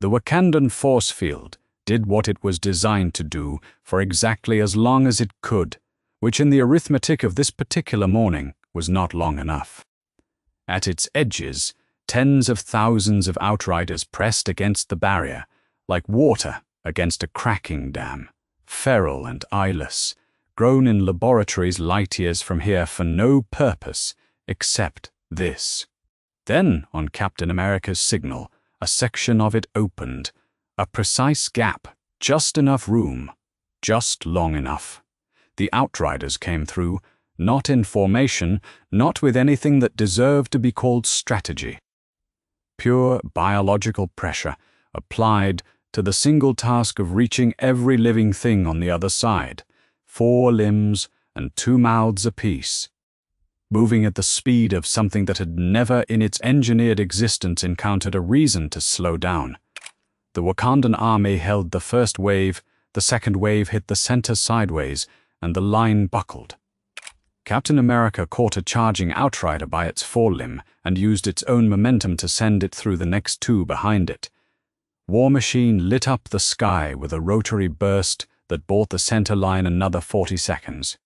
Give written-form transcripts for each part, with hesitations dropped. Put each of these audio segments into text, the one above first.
The Wakandan force field did what it was designed to do for exactly as long as it could, which in the arithmetic of this particular morning was not long enough. At its edges, tens of thousands of outriders pressed against the barrier, like water against a cracking dam, feral and eyeless, grown in laboratories light years from here for no purpose except this. Then, on Captain America's signal, a section of it opened, a precise gap, just enough room, just long enough. The outriders came through, not in formation, not with anything that deserved to be called strategy. Pure biological pressure applied to the single task of reaching every living thing on the other side, 4 limbs and 2 mouths apiece, moving at the speed of something that had never in its engineered existence encountered a reason to slow down. The Wakandan army held the first wave, the second wave hit the center sideways, and the line buckled. Captain America caught a charging outrider by its forelimb and used its own momentum to send it through the next 2 behind it. War Machine lit up the sky with a rotary burst that bought the center line another 40 seconds.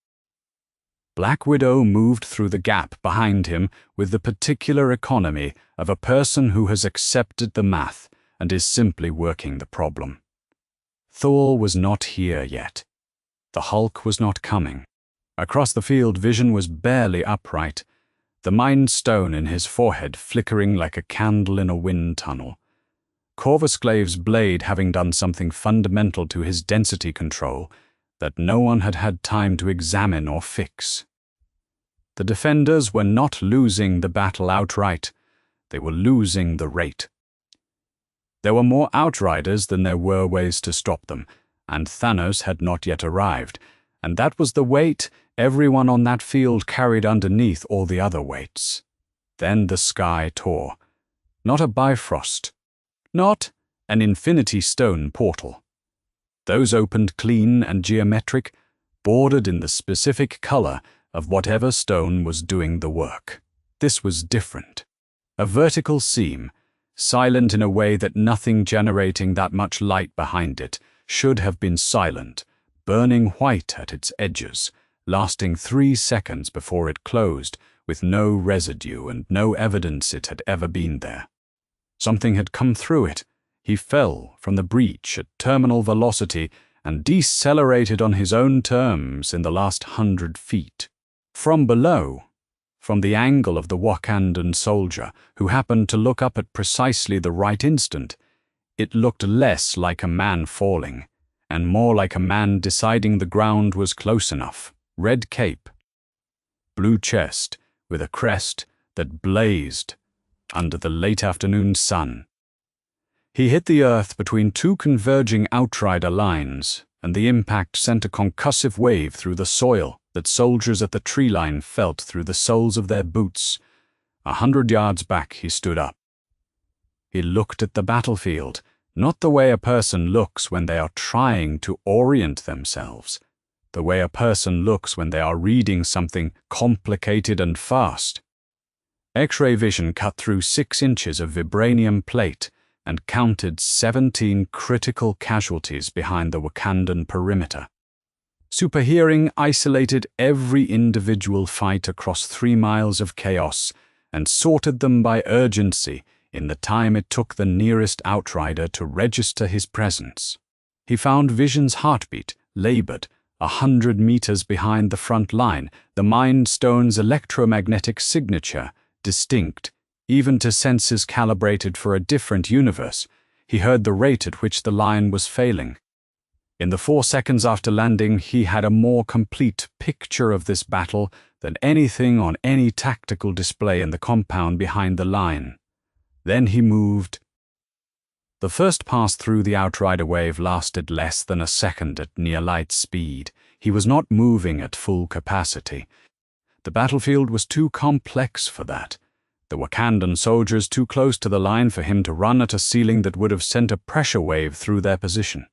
Black Widow moved through the gap behind him with the particular economy of a person who has accepted the math and is simply working the problem. Thor was not here yet. The Hulk was not coming. Across the field, vision was barely upright, the Mind Stone in his forehead flickering like a candle in a wind tunnel. Corvusclave's blade having done something fundamental to his density control that no one had had time to examine or fix. The defenders were not losing the battle outright. They were losing the rate. There were more outriders than there were ways to stop them, and Thanos had not yet arrived, and that was the weight everyone on that field carried underneath all the other weights. Then the sky tore. Not a Bifrost. Not an Infinity Stone portal. Those opened clean and geometric, bordered in the specific color of whatever stone was doing the work. This was different. A vertical seam, silent in a way that nothing generating that much light behind it should have been silent, burning white at its edges, lasting 3 seconds before it closed, with no residue and no evidence it had ever been there. Something had come through it. He fell from the breach at terminal velocity and decelerated on his own terms in the last 100 feet. From below, from the angle of the Wakandan soldier, who happened to look up at precisely the right instant, it looked less like a man falling, and more like a man deciding the ground was close enough. Red cape, blue chest, with a crest that blazed under the late afternoon sun. He hit the earth between 2 converging outrider lines, and the impact sent a concussive wave through the soil that soldiers at the tree line felt through the soles of their boots. 100 yards back he stood up. He looked at the battlefield, not the way a person looks when they are trying to orient themselves, the way a person looks when they are reading something complicated and fast. X-ray vision cut through 6 inches of vibranium plate and counted 17 critical casualties behind the Wakandan perimeter. Superhearing isolated every individual fight across 3 miles of chaos and sorted them by urgency in the time it took the nearest outrider to register his presence. He found Vision's heartbeat labored 100 meters behind the front line, the Mind Stone's electromagnetic signature distinct, even to senses calibrated for a different universe. He heard the rate at which the line was failing. In the 4 seconds after landing, he had a more complete picture of this battle than anything on any tactical display in the compound behind the line. Then he moved. The first pass through the outrider wave lasted less than a second at near light speed. He was not moving at full capacity. The battlefield was too complex for that. The Wakandan soldiers too close to the line for him to run at a ceiling that would have sent a pressure wave through their position.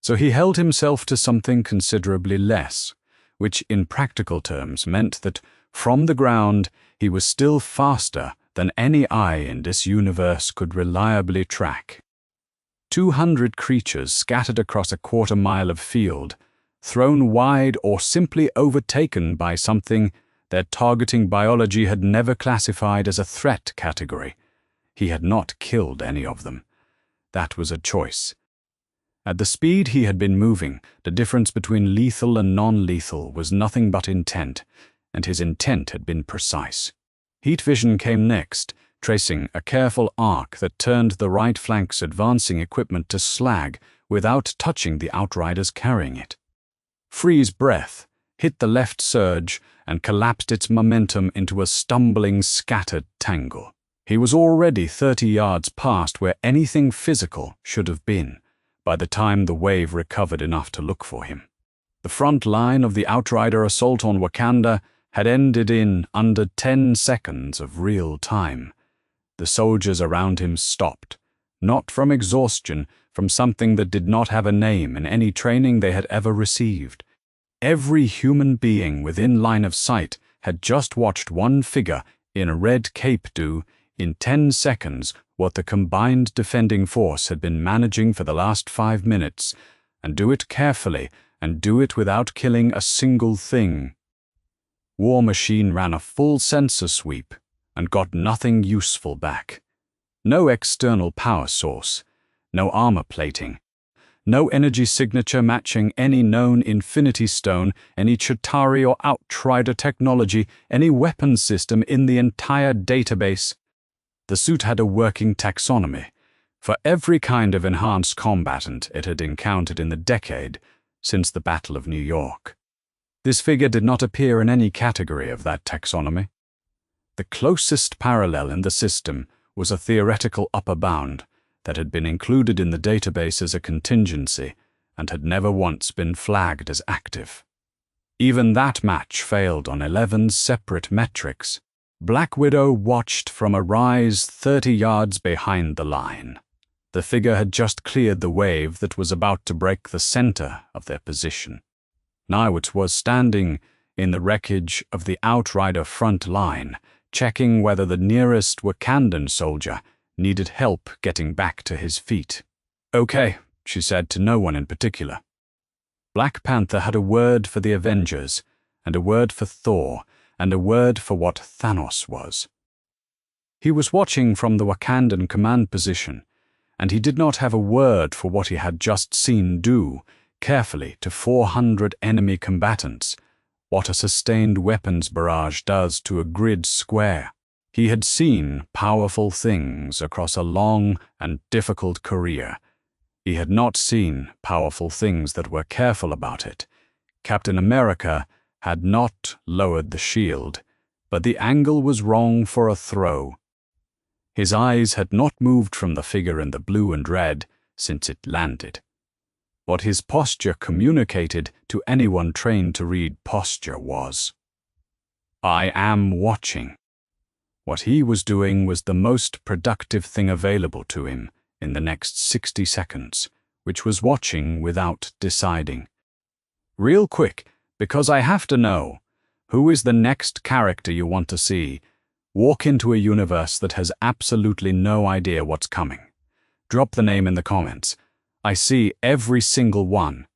So he held himself to something considerably less, which in practical terms meant that from the ground he was still faster than any eye in this universe could reliably track. 200 creatures scattered across a quarter-mile of field, thrown wide or simply overtaken by something their targeting biology had never classified as a threat category. He had not killed any of them. That was a choice. At the speed he had been moving, the difference between lethal and non-lethal was nothing but intent, and his intent had been precise. Heat vision came next, tracing a careful arc that turned the right flank's advancing equipment to slag without touching the outriders carrying it. Freeze breath hit the left surge and collapsed its momentum into a stumbling, scattered tangle. He was already 30 yards past where anything physical should have been by the time the wave recovered enough to look for him. The front line of the Outrider assault on Wakanda had ended in under 10 seconds of real time. The soldiers around him stopped, not from exhaustion, from something that did not have a name in any training they had ever received. Every human being within line of sight had just watched one figure in a red cape do, in 10 seconds, what the combined defending force had been managing for the last 5 minutes, and do it carefully, and do it without killing a single thing. War Machine ran a full sensor sweep and got nothing useful back. No external power source, no armor plating, no energy signature matching any known Infinity Stone, any Chitauri or Outrider technology, any weapon system in the entire database. The suit had a working taxonomy for every kind of enhanced combatant it had encountered in the decade since the Battle of New York. This figure did not appear in any category of that taxonomy. The closest parallel in the system was a theoretical upper bound that had been included in the database as a contingency and had never once been flagged as active. Even that match failed on 11 separate metrics. Black Widow watched from a rise 30 yards behind the line. The figure had just cleared the wave that was about to break the center of their position. Now it was standing in the wreckage of the Outrider front line, checking whether the nearest Wakandan soldier needed help getting back to his feet. "Okay," she said to no one in particular. Black Panther had a word for the Avengers, and a word for Thor, and a word for what Thanos was. He was watching from the Wakandan command position, and he did not have a word for what he had just seen do, carefully, to 400 enemy combatants, what a sustained weapons barrage does to a grid square. He had seen powerful things across a long and difficult career. He had not seen powerful things that were careful about it. Captain America had not lowered the shield, but the angle was wrong for a throw. His eyes had not moved from the figure in the blue and red since it landed. What his posture communicated to anyone trained to read posture was, "I am watching." What he was doing was the most productive thing available to him in the next 60 seconds, which was watching without deciding. "Real quick, because I have to know, who is the next character you want to see? Walk into a universe that has absolutely no idea what's coming. Drop the name in the comments. I see every single one."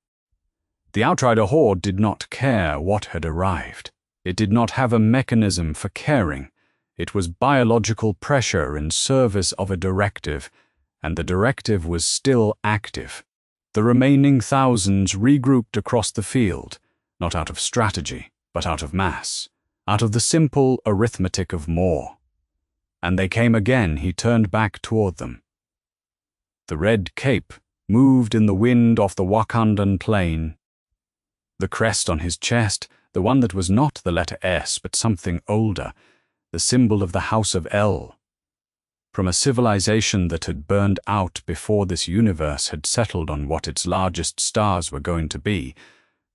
The Outrider Horde did not care what had arrived. It did not have a mechanism for caring. It was biological pressure in service of a directive, and the directive was still active. The remaining thousands regrouped across the field, not out of strategy, but out of mass, out of the simple arithmetic of more. And they came again. He turned back toward them. The red cape moved in the wind off the Wakandan plain. The crest on his chest, the one that was not the letter S but something older, the symbol of the House of El. From a civilization that had burned out before this universe had settled on what its largest stars were going to be,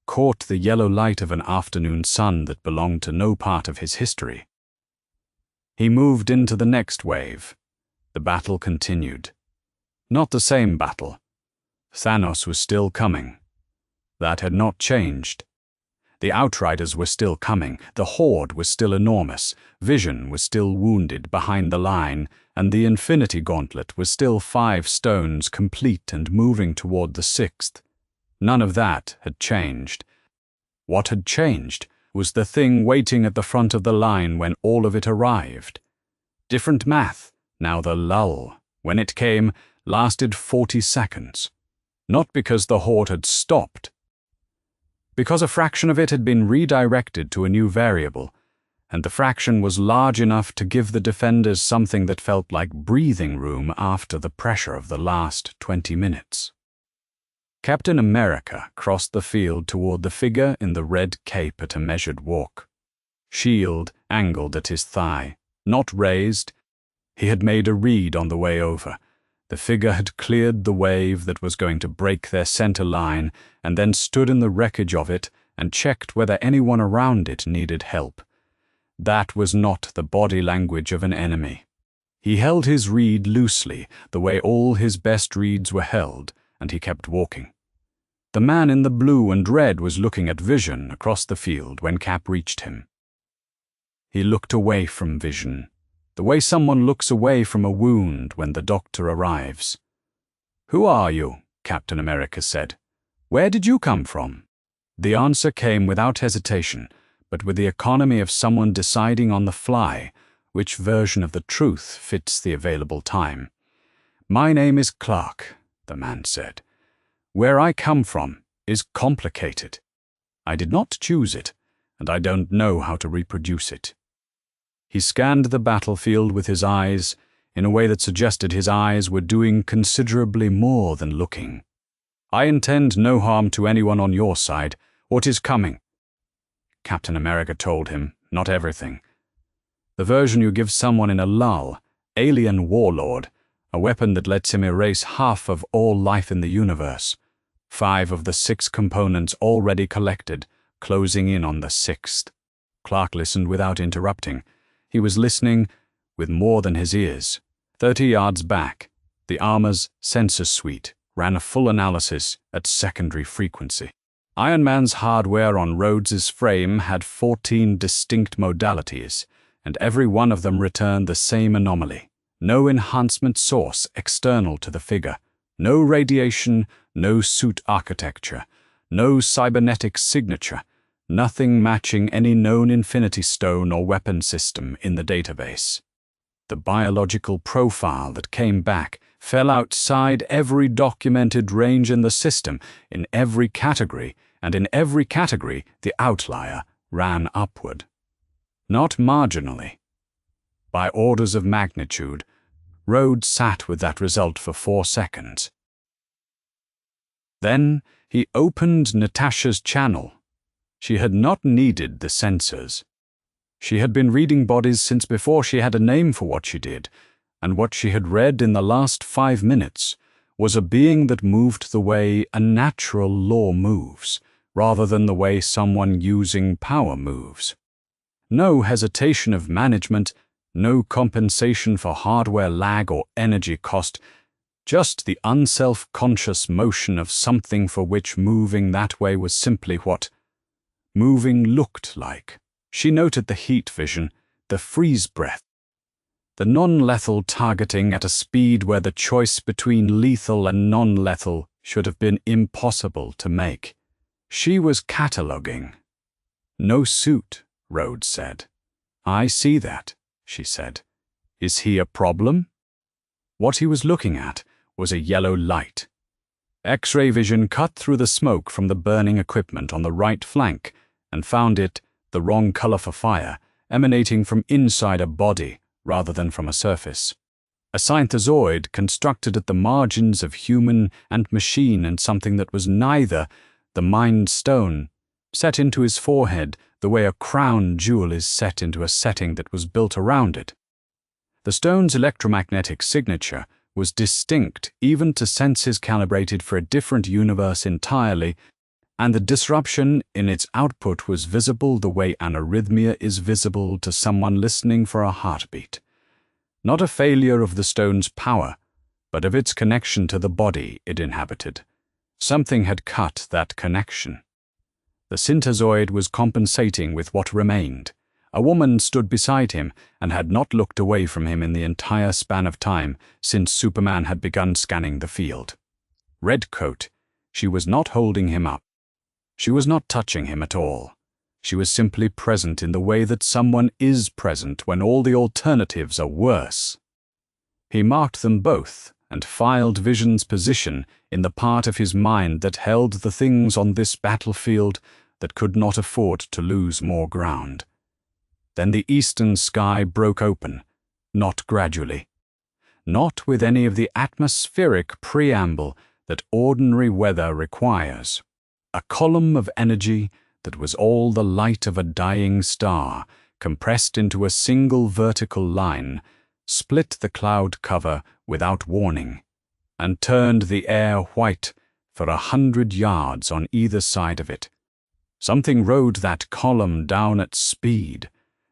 caught the yellow light of an afternoon sun that belonged to no part of his history. He moved into the next wave. The battle continued. Not the same battle. Thanos was still coming. That had not changed. The Outriders were still coming. The Horde was still enormous. Vision was still wounded behind the line, and the infinity gauntlet was still 5 stones complete and moving toward the 6th. None of that had changed. What had changed was the thing waiting at the front of the line when all of it arrived. Different math. Now the lull, when it came, lasted 40 seconds. Not because the horde had stopped. Because a fraction of it had been redirected to a new variable, and the fraction was large enough to give the defenders something that felt like breathing room after the pressure of the last 20 minutes. Captain America crossed the field toward the figure in the red cape at a measured walk. Shield angled at his thigh, not raised. He had made a read on the way over. The figure had cleared the wave that was going to break their center line and then stood in the wreckage of it and checked whether anyone around it needed help. That was not the body language of an enemy. He held his read loosely, the way all his best reads were held, and he kept walking. The man in the blue and red was looking at Vision across the field when Cap reached him. He looked away from Vision, the way someone looks away from a wound when the doctor arrives. "Who are you?" Captain America said. "Where did you come from?" The answer came without hesitation, but with the economy of someone deciding on the fly which version of the truth fits the available time. "My name is Clark," the man said. "Where I come from is complicated. I did not choose it, and I don't know how to reproduce it." He scanned the battlefield with his eyes in a way that suggested his eyes were doing considerably more than looking. "I intend no harm to anyone on your side. What is coming?" Captain America told him, "Not everything. The version you give someone in a lull, alien warlord, a weapon that lets him erase half of all life in the universe. 5 of the 6 components already collected, closing in on the 6th. Clark listened without interrupting. He was listening with more than his ears. 30 yards back, the armor's sensor suite ran a full analysis at secondary frequency. Iron Man's hardware on Rhodes's frame had 14 distinct modalities, and every one of them returned the same anomaly. No enhancement source external to the figure. No radiation, no suit architecture, no cybernetic signature, nothing matching any known Infinity Stone or weapon system in the database. The biological profile that came back fell outside every documented range in the system, in every category, and in every category the outlier ran upward. Not marginally. By orders of magnitude, Rhodes sat with that result for 4 seconds. Then he opened Natasha's channel. She had not needed the sensors. She had been reading bodies since before she had a name for what she did, and what she had read in the last 5 minutes was a being that moved the way a natural law moves, rather than the way someone using power moves. No hesitation of management, no compensation for hardware lag or energy cost, just the unself-conscious motion of something for which moving that way was simply what moving looked like. She noted the heat vision, the freeze breath, the non-lethal targeting at a speed where the choice between lethal and non-lethal should have been impossible to make. She was cataloging. "No suit," Rhodes said. "I see that," she said. "Is he a problem?" What he was looking at was a yellow light. X-ray vision cut through the smoke from the burning equipment on the right flank and found it the wrong color for fire, emanating from inside a body rather than from a surface. A synthezoid constructed at the margins of human and machine and something that was neither, the Mind Stone, set into his forehead the way a crown jewel is set into a setting that was built around it. The stone's electromagnetic signature was distinct even to senses calibrated for a different universe entirely, and the disruption in its output was visible the way an arrhythmia is visible to someone listening for a heartbeat. Not a failure of the stone's power, but of its connection to the body it inhabited. Something had cut that connection. The synthezoid was compensating with what remained, A woman stood beside him and had not looked away from him in the entire span of time since Superman had begun scanning the field. Redcoat, she was not holding him up. She was not touching him at all. She was simply present in the way that someone is present when all the alternatives are worse. He marked them both and filed Vision's position in the part of his mind that held the things on this battlefield that could not afford to lose more ground. Then the eastern sky broke open, not gradually, not with any of the atmospheric preamble that ordinary weather requires. A column of energy that was all the light of a dying star, compressed into a single vertical line, split the cloud cover without warning, and turned the air white for 100 yards on either side of it. Something rode that column down at speed.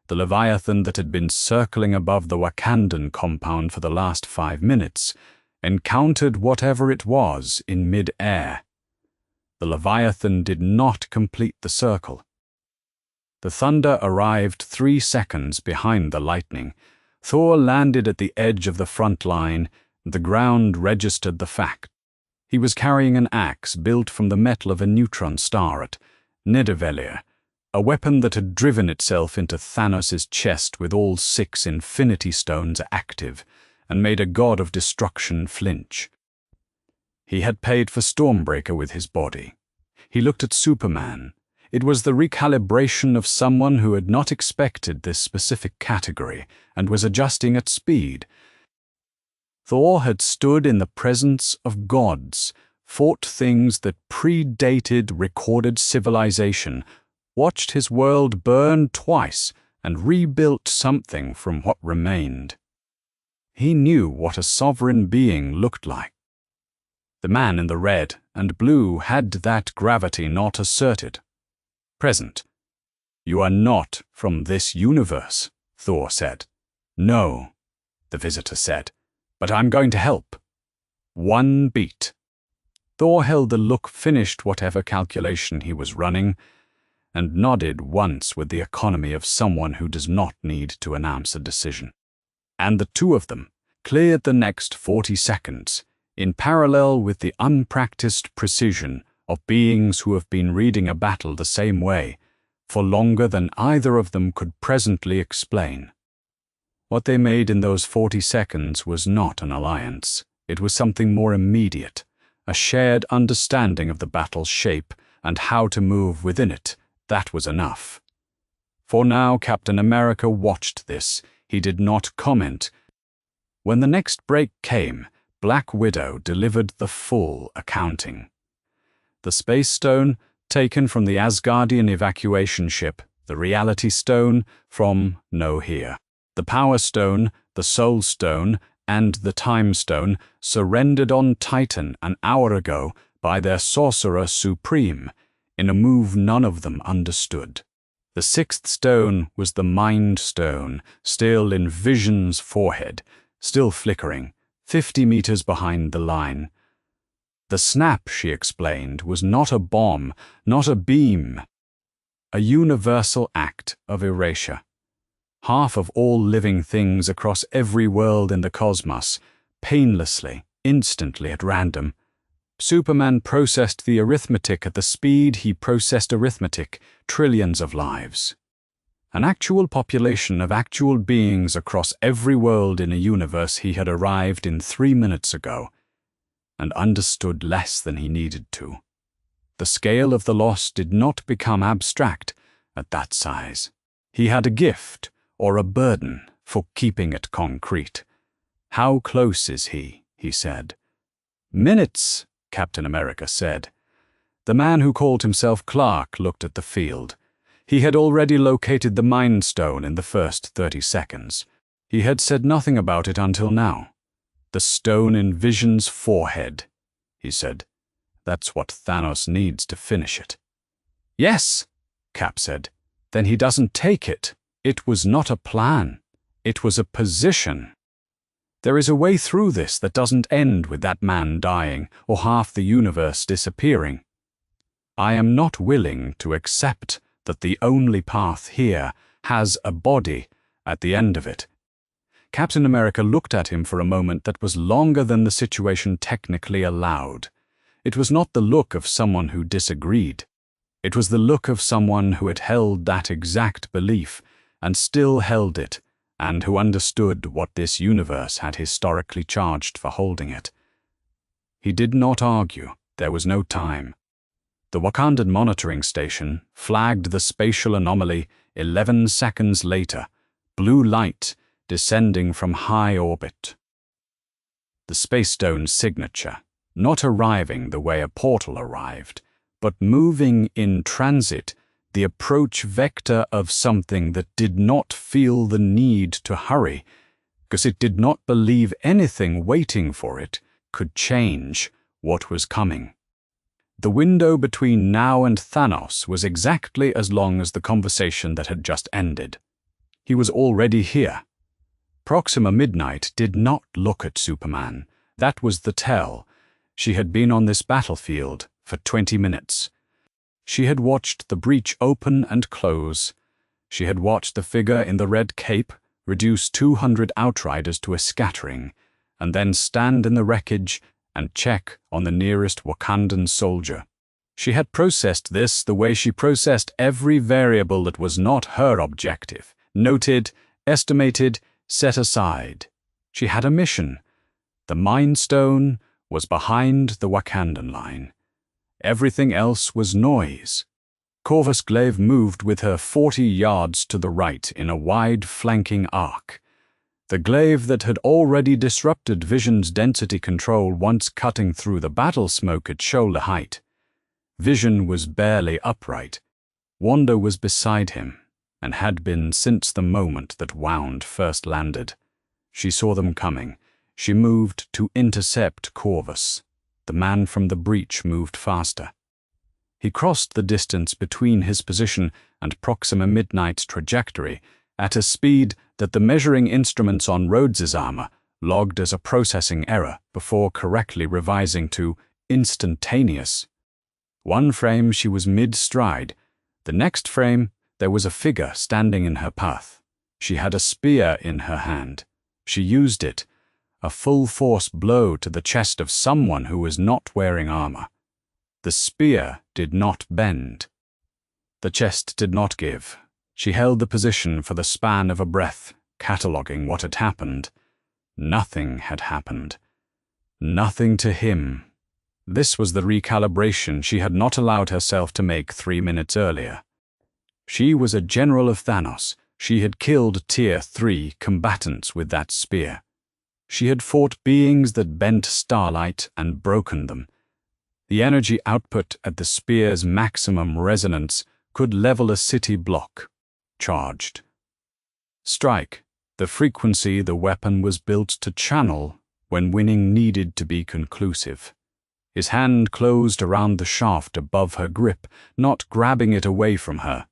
The Leviathan that had been circling above the Wakandan compound for the last 5 minutes encountered whatever it was in mid-air. The Leviathan did not complete the circle. The thunder arrived 3 seconds behind the lightning. Thor landed at the edge of the front line, and the ground registered the fact. He was carrying an axe built from the metal of a neutron star at Nidavellir, a weapon that had driven itself into Thanos' chest with all 6 Infinity Stones active, and made a god of destruction flinch. He had paid for Stormbreaker with his body. He looked at Superman. It was the recalibration of someone who had not expected this specific category and was adjusting at speed. Thor had stood in the presence of gods, fought things that predated recorded civilization, watched his world burn twice, and rebuilt something from what remained. He knew what a sovereign being looked like. The man in the red and blue had that gravity not asserted. Present. "You are not from this universe," Thor said. "No," the visitor said, "but I'm going to help." 1 beat. Thor held the look finished whatever calculation he was running, and nodded once with the economy of someone who does not need to announce a decision. And the two of them cleared the next 40 seconds, in parallel with the unpracticed precision of beings who have been reading a battle the same way, for longer than either of them could presently explain. What they made in those 40 seconds was not an alliance. It was something more immediate, a shared understanding of the battle's shape and how to move within it. That was enough. For now, Captain America watched this. He did not comment. When the next break came, Black Widow delivered the full accounting. The Space Stone, taken from the Asgardian evacuation ship, the Reality Stone from No Here. The Power Stone, the Soul Stone, and the Time Stone surrendered on Titan an hour ago by their Sorcerer Supreme, in a move none of them understood. The 6th stone was the Mind Stone, still in Vision's forehead, still flickering, 50 meters behind the line. The snap, she explained, was not a bomb, not a beam. A universal act of erasure. Half of all living things across every world in the cosmos, painlessly, instantly at random. Superman processed the arithmetic at the speed he processed arithmetic, trillions of lives. An actual population of actual beings across every world in a universe he had arrived in 3 minutes ago, and understood less than he needed to. The scale of the loss did not become abstract at that size. He had a gift, or a burden, for keeping it concrete. "How close is he?" he said. "Minutes," Captain America said. The man who called himself Clark looked at the field. He had already located the Mind Stone in the first 30 seconds. He had said nothing about it until now. "The stone in Vision's forehead," he said. "That's what Thanos needs to finish it." "Yes," Cap said. "Then he doesn't take it. It was not a plan. It was a position. There is a way through this that doesn't end with that man dying or half the universe disappearing. I am not willing to accept that the only path here has a body at the end of it. Captain America looked at him for a moment that was longer than the situation technically allowed. It was not the look of someone who disagreed. It was the look of someone who had held that exact belief and still held it, and who understood what this universe had historically charged for holding it. He did not argue. There was no time. The Wakandan monitoring station flagged the spatial anomaly 11 seconds later, blue light descending from high orbit. The Space Stone's signature, not arriving the way a portal arrived, but moving in transit, the approach vector of something that did not feel the need to hurry, because it did not believe anything waiting for it could change what was coming. The window between now and Thanos was exactly as long as the conversation that had just ended. He was already here. Proxima Midnight did not look at Superman. That was the tell. She had been on this battlefield for 20 minutes. She had watched the breach open and close. She had watched the figure in the red cape reduce 200 Outriders to a scattering, and then stand in the wreckage and check on the nearest Wakandan soldier. She had processed this the way she processed every variable that was not her objective, noted, estimated, set aside. She had a mission. The Mind Stone was behind the Wakandan line. Everything else was noise. Corvus Glaive moved with her 40 yards to the right in a wide flanking arc. The glaive that had already disrupted Vision's density control once cutting through the battle smoke at shoulder height. Vision was barely upright. Wanda was beside him, and had been since the moment that Wound first landed. She saw them coming. She moved to intercept Corvus. The man from the breach moved faster. He crossed the distance between his position and Proxima Midnight's trajectory at a speed that the measuring instruments on Rhodes's armor logged as a processing error before correctly revising to instantaneous. One frame she was mid-stride. The next frame there was a figure standing in her path. She had a spear in her hand. She used it. A full-force blow to the chest of someone who was not wearing armor. The spear did not bend. The chest did not give. She held the position for the span of a breath, cataloging what had happened. Nothing had happened. Nothing to him. This was the recalibration she had not allowed herself to make 3 minutes earlier. She was a general of Thanos. She had killed Tier 3 combatants with that spear. She had fought beings that bent starlight and broken them. The energy output at the spear's maximum resonance could level a city block. Charged. Strike, the frequency the weapon was built to channel when winning needed to be conclusive. His hand closed around the shaft above her grip, not grabbing it away from her,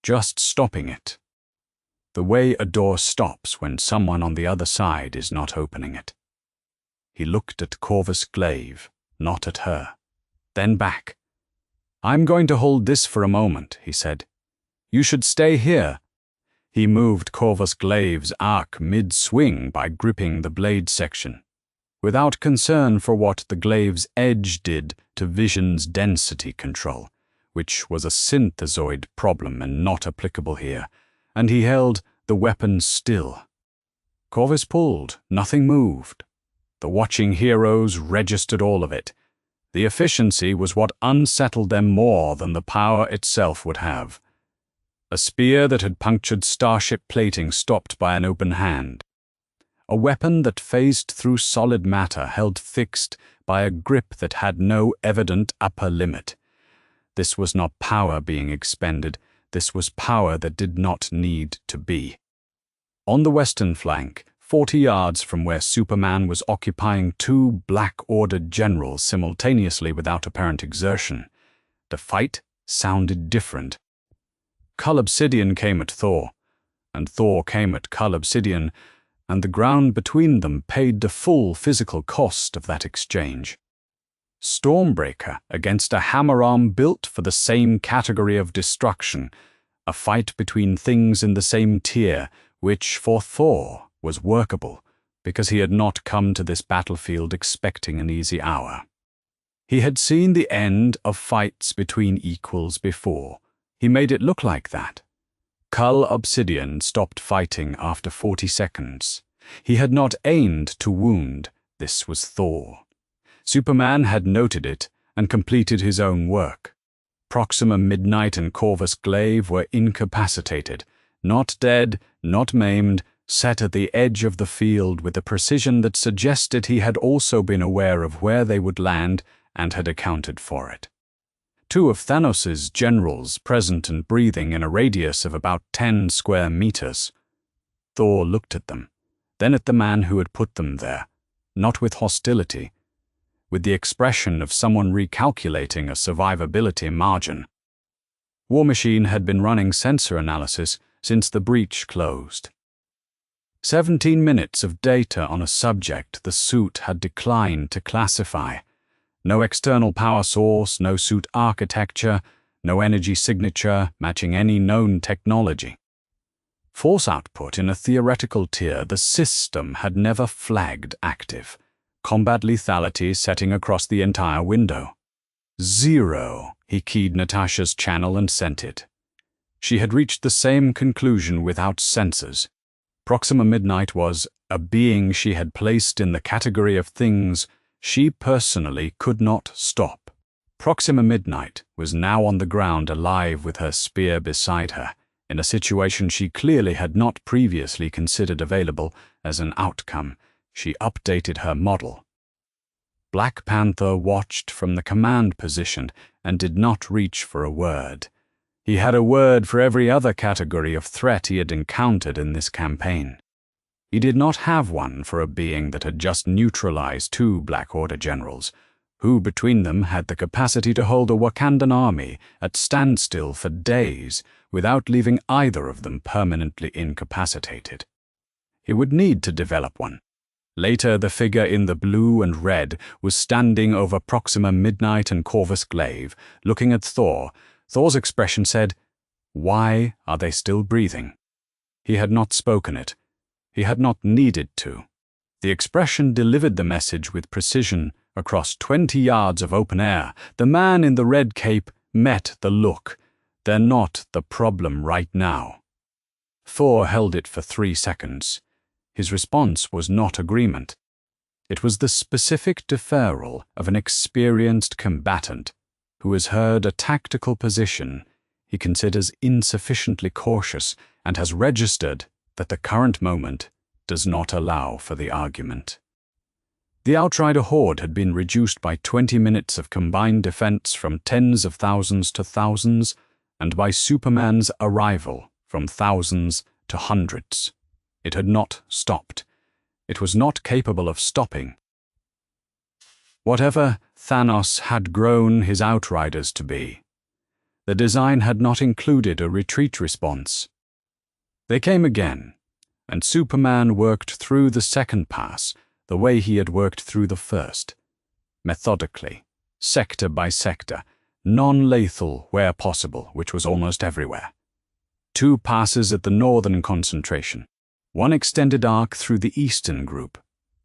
just stopping it. The way a door stops when someone on the other side is not opening it. He looked at Corvus Glaive, not at her. Then back. "I'm going to hold this for a moment," he said. "You should stay here." He moved Corvus Glaive's arc mid-swing by gripping the blade section, without concern for what the glaive's edge did to Vision's density control, which was a synthezoid problem and not applicable here, and he held the weapon still. Corvus pulled, nothing moved. The watching heroes registered all of it. The efficiency was what unsettled them more than the power itself would have. A spear that had punctured starship plating stopped by an open hand. A weapon that phased through solid matter held fixed by a grip that had no evident upper limit. This was not power being expended. This was power that did not need to be. On the western flank, 40 yards from where Superman was occupying 2 Black-ordered generals simultaneously without apparent exertion, the fight sounded different. Cull Obsidian came at Thor, and Thor came at Cull Obsidian, and the ground between them paid the full physical cost of that exchange. Stormbreaker against a hammer arm built for the same category of destruction, a fight between things in the same tier, which for Thor was workable, because he had not come to this battlefield expecting an easy hour. He had seen the end of fights between equals before. He made it look like that. Cull Obsidian stopped fighting after 40 seconds. He had not aimed to wound. This was Thor. Superman had noted it and completed his own work. Proxima Midnight and Corvus Glaive were incapacitated, not dead, not maimed, set at the edge of the field with a precision that suggested he had also been aware of where they would land and had accounted for it. 2 of Thanos's generals present and breathing in a radius of about 10 square meters. Thor looked at them, then at the man who had put them there, not with hostility, with the expression of someone recalculating a survivability margin. War Machine had been running sensor analysis since the breach closed. 17 minutes of data on a subject the suit had declined to classify. No external power source, no suit architecture, no energy signature matching any known technology. Force output in a theoretical tier the system had never flagged active. Combat lethality setting across the entire window. 0. He keyed Natasha's channel and sent it. She had reached the same conclusion without sensors. Proxima Midnight was a being she had placed in the category of things she personally could not stop. Proxima Midnight was now on the ground alive with her spear beside her, in a situation she clearly had not previously considered available as an outcome. She updated her model. Black Panther watched from the command position and did not reach for a word. He had a word for every other category of threat he had encountered in this campaign. He did not have one for a being that had just neutralized 2 Black Order generals, who between them had the capacity to hold a Wakandan army at standstill for days without leaving either of them permanently incapacitated. He would need to develop one. Later, the figure in the blue and red was standing over Proxima Midnight and Corvus Glaive, looking at Thor. Thor's expression said, "Why are they still breathing?" He had not spoken it. He had not needed to. The expression delivered the message with precision across 20 yards of open air. The man in the red cape met the look. They're not the problem right now. Thor held it for 3 seconds. His response was not agreement. It was the specific deferral of an experienced combatant who has heard a tactical position he considers insufficiently cautious and has registered that the current moment does not allow for the argument. The Outrider horde had been reduced by 20 minutes of combined defense from tens of thousands to thousands, and by Superman's arrival from thousands to hundreds. It had not stopped. It was not capable of stopping. Whatever Thanos had grown his Outriders to be, the design had not included a retreat response. They came again, and Superman worked through the second pass the way he had worked through the first, methodically, sector by sector, non-lethal where possible, which was almost everywhere. 2 passes at the northern concentration, 1 extended arc through the eastern group.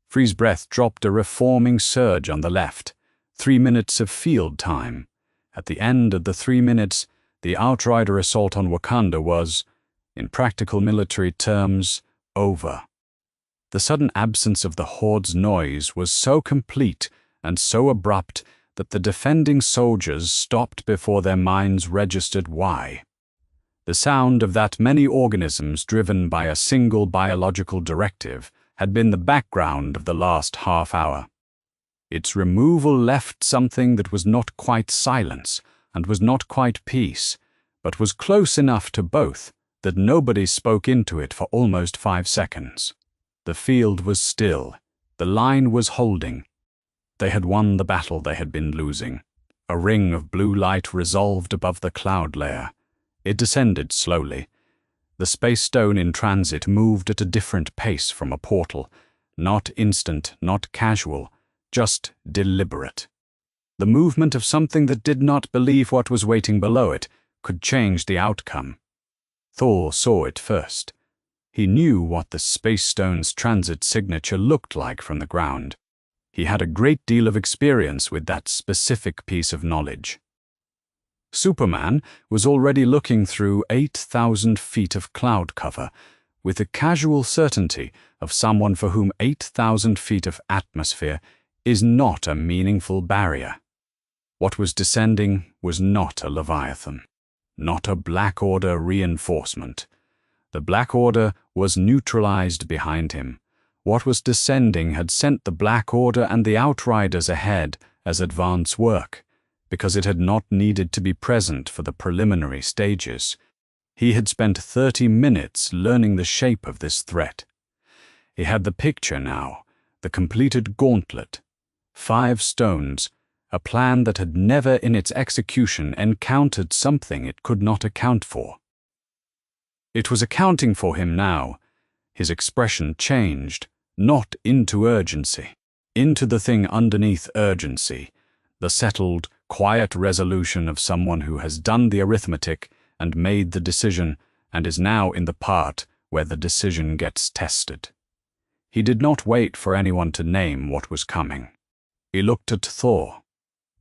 Freeze Breath dropped a reforming surge on the left, 3 minutes of field time. At the end of the 3 minutes, the Outrider assault on Wakanda was, in practical military terms, over. The sudden absence of the horde's noise was so complete and so abrupt that the defending soldiers stopped before their minds registered why. The sound of that many organisms driven by a single biological directive had been the background of the last half hour. Its removal left something that was not quite silence and was not quite peace, but was close enough to both that nobody spoke into it for almost 5 seconds. The field was still. The line was holding. They had won the battle they had been losing. A ring of blue light resolved above the cloud layer. It descended slowly. The space stone in transit moved at a different pace from a portal, not instant, not casual, just deliberate. The movement of something that did not believe what was waiting below it could change the outcome. Thor saw it first. He knew what the space stone's transit signature looked like from the ground. He had a great deal of experience with that specific piece of knowledge. Superman was already looking through 8,000 feet of cloud cover with the casual certainty of someone for whom 8,000 feet of atmosphere is not a meaningful barrier. What was descending was not a Leviathan, not a Black Order reinforcement. The Black Order was neutralized behind him. What was descending had sent the Black Order and the Outriders ahead as advance work, because it had not needed to be present for the preliminary stages. He had spent 30 minutes learning the shape of this threat. He had the picture now, the completed gauntlet, 5 stones, a plan that had never in its execution encountered something it could not account for. It was accounting for him now. His expression changed, not into urgency, into the thing underneath urgency, the settled, quiet resolution of someone who has done the arithmetic and made the decision and is now in the part where the decision gets tested. He did not wait for anyone to name what was coming. He looked at Thor.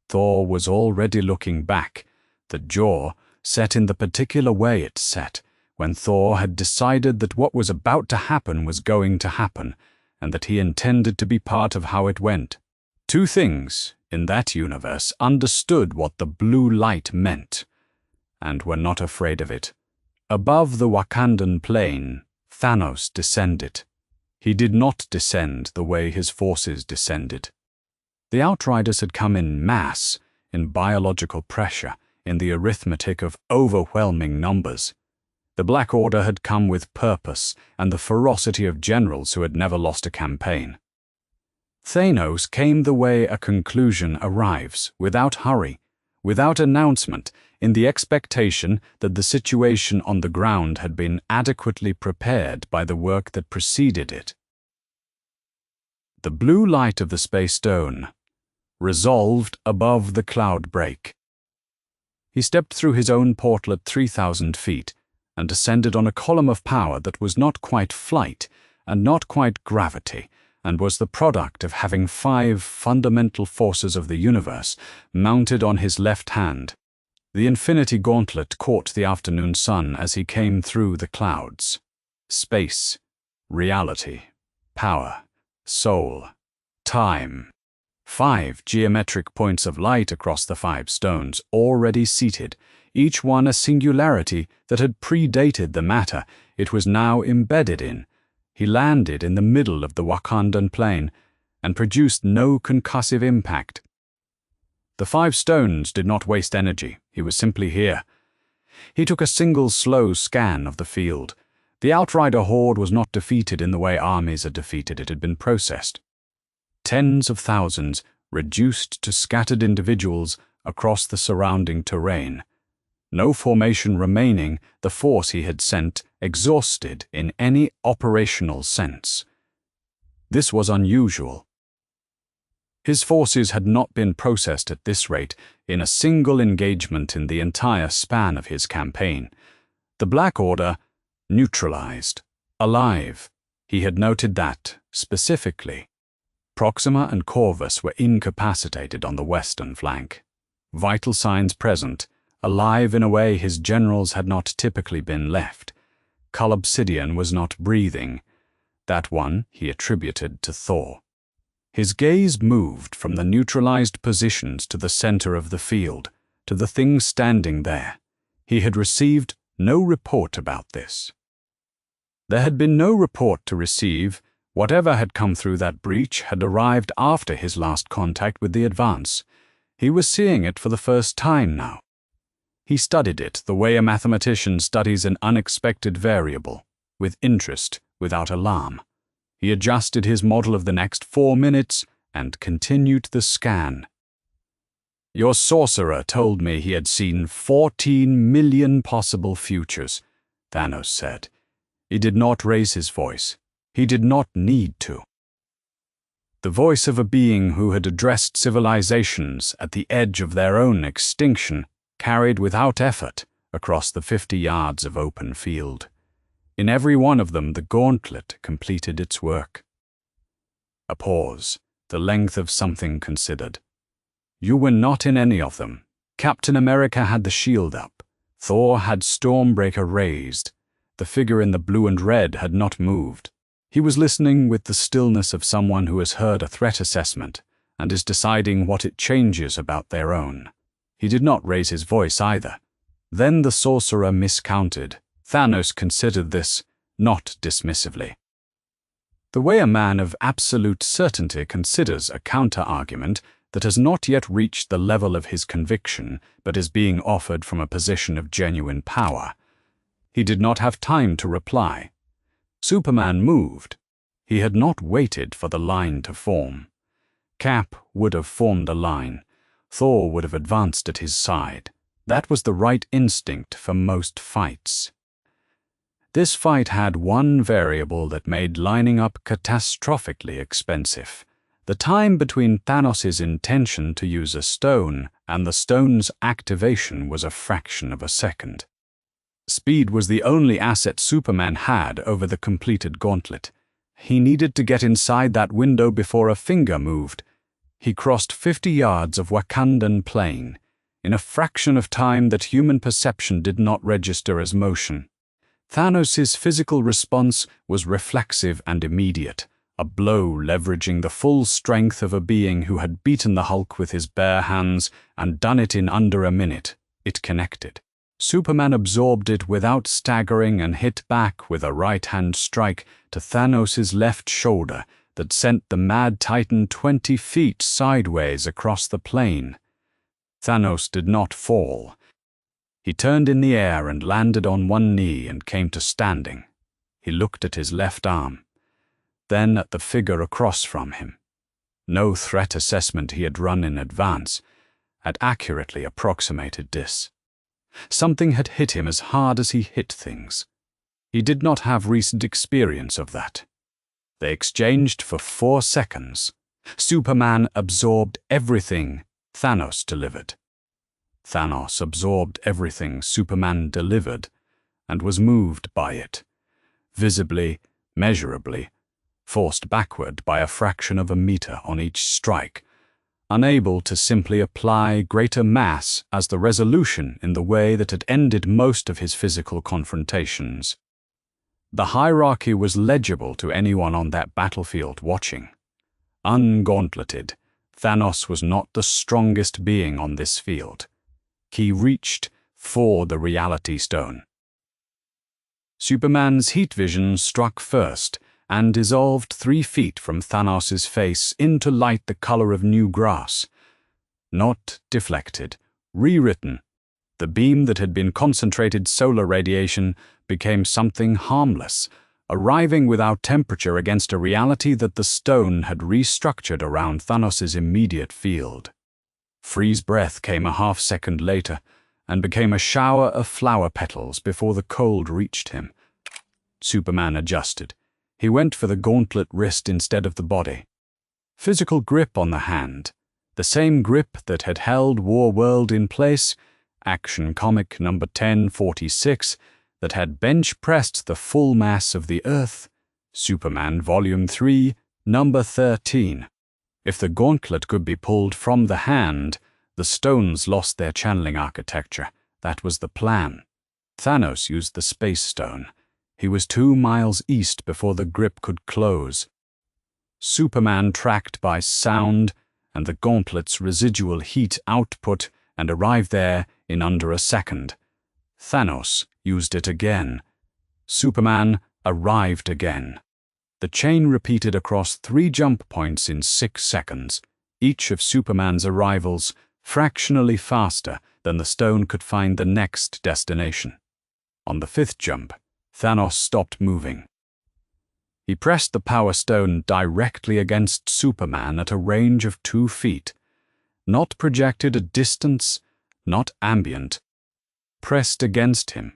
Thor was already looking back, the jaw set in the particular way it set, when Thor had decided that what was about to happen was going to happen, and that he intended to be part of how it went. 2 things in that universe understood what the blue light meant, and were not afraid of it. Above the Wakandan plain, Thanos descended. He did not descend the way his forces descended. The Outriders had come in mass, in biological pressure, in the arithmetic of overwhelming numbers. The Black Order had come with purpose and the ferocity of generals who had never lost a campaign. Thanos came the way a conclusion arrives, without hurry, without announcement, in the expectation that the situation on the ground had been adequately prepared by the work that preceded it. The blue light of the space stone resolved above the cloud break. He stepped through his own portal at 3,000 feet and descended on a column of power that was not quite flight and not quite gravity, and was the product of having 5 fundamental forces of the universe mounted on his left hand. The infinity gauntlet caught the afternoon sun as he came through the clouds. Space, reality, power, soul, time. 5 geometric points of light across the 5 stones, already seated, each one a singularity that had predated the matter it was now embedded in. He landed in the middle of the Wakandan plain and produced no concussive impact. The 5 stones did not waste energy. He was simply here. He took a single slow scan of the field. The Outrider horde was not defeated in the way armies are defeated. It had been processed. Tens of thousands reduced to scattered individuals across the surrounding terrain. No formation remaining, the force he had sent exhausted in any operational sense. This was unusual. His forces had not been processed at this rate in a single engagement in the entire span of his campaign. The Black Order, neutralized, alive. He had noted that, specifically. Proxima and Corvus were incapacitated on the western flank. Vital signs present, alive in a way his generals had not typically been left. Cull Obsidian was not breathing. That one he attributed to Thor. His gaze moved from the neutralized positions to the center of the field, to the thing standing there. He had received no report about this. There had been no report to receive. Whatever had come through that breach had arrived after his last contact with the advance. He was seeing it for the first time now. He studied it the way a mathematician studies an unexpected variable, with interest, without alarm. He adjusted his model of the next 4 minutes and continued the scan. Your sorcerer told me he had seen 14 million possible futures, Thanos said. He did not raise his voice. He did not need to. The voice of a being who had addressed civilizations at the edge of their own extinction carried without effort across the 50 yards of open field. In every one of them, the gauntlet completed its work. A pause, the length of something considered. You were not in any of them. Captain America had the shield up. Thor had Stormbreaker raised. The figure in the blue and red had not moved. He was listening with the stillness of someone who has heard a threat assessment and is deciding what it changes about their own. He did not raise his voice either. Then the sorcerer miscounted. Thanos considered this, not dismissively. The way a man of absolute certainty considers a counter-argument that has not yet reached the level of his conviction but is being offered from a position of genuine power. He did not have time to reply. Superman moved. He had not waited for the line to form. Cap would have formed a line. Thor would have advanced at his side. That was the right instinct for most fights. This fight had one variable that made lining up catastrophically expensive. The time between Thanos' intention to use a stone and the stone's activation was a fraction of a second. Speed was the only asset Superman had over the completed gauntlet. He needed to get inside that window before a finger moved. He crossed 50 yards of Wakandan plain, in a fraction of time that human perception did not register as motion. Thanos' physical response was reflexive and immediate, a blow leveraging the full strength of a being who had beaten the Hulk with his bare hands and done it in under a minute. It connected. Superman absorbed it without staggering and hit back with a right-hand strike to Thanos' left shoulder that sent the Mad Titan 20 feet sideways across the plain. Thanos did not fall. He turned in the air and landed on one knee and came to standing. He looked at his left arm, then at the figure across from him. No threat assessment he had run in advance had accurately approximated this. Something had hit him as hard as he hit things. He did not have recent experience of that. They exchanged for 4 seconds. Superman absorbed everything Thanos delivered. Thanos absorbed everything Superman delivered and was moved by it, visibly, measurably, forced backward by a fraction of a meter on each strike, unable to simply apply greater mass as the resolution in the way that had ended most of his physical confrontations. The hierarchy was legible to anyone on that battlefield watching. Ungauntleted, Thanos was not the strongest being on this field. He reached for the Reality Stone. Superman's heat vision struck first and dissolved 3 feet from Thanos' face into light the color of new grass. Not deflected, rewritten. The beam that had been concentrated solar radiation became something harmless, arriving without temperature against a reality that the stone had restructured around Thanos' immediate field. Freeze breath came a half-second later and became a shower of flower petals before the cold reached him. Superman adjusted. He went for the gauntlet wrist instead of the body. Physical grip on the hand, the same grip that had held War-World in place, Action Comic number 1046, that had bench-pressed the full mass of the Earth, Superman Volume 3, number 13. If the gauntlet could be pulled from the hand, the stones lost their channeling architecture. That was the plan. Thanos used the Space Stone. He was 2 miles east before the grip could close. Superman tracked by sound and the gauntlet's residual heat output and arrived there in under a second. Thanos used it again. Superman arrived again. The chain repeated across 3 jump points in 6 seconds, each of Superman's arrivals fractionally faster than the stone could find the next destination. On the 5th jump, Thanos stopped moving. He pressed the Power Stone directly against Superman at a range of 2 feet, not projected at distance, not ambient, pressed against him,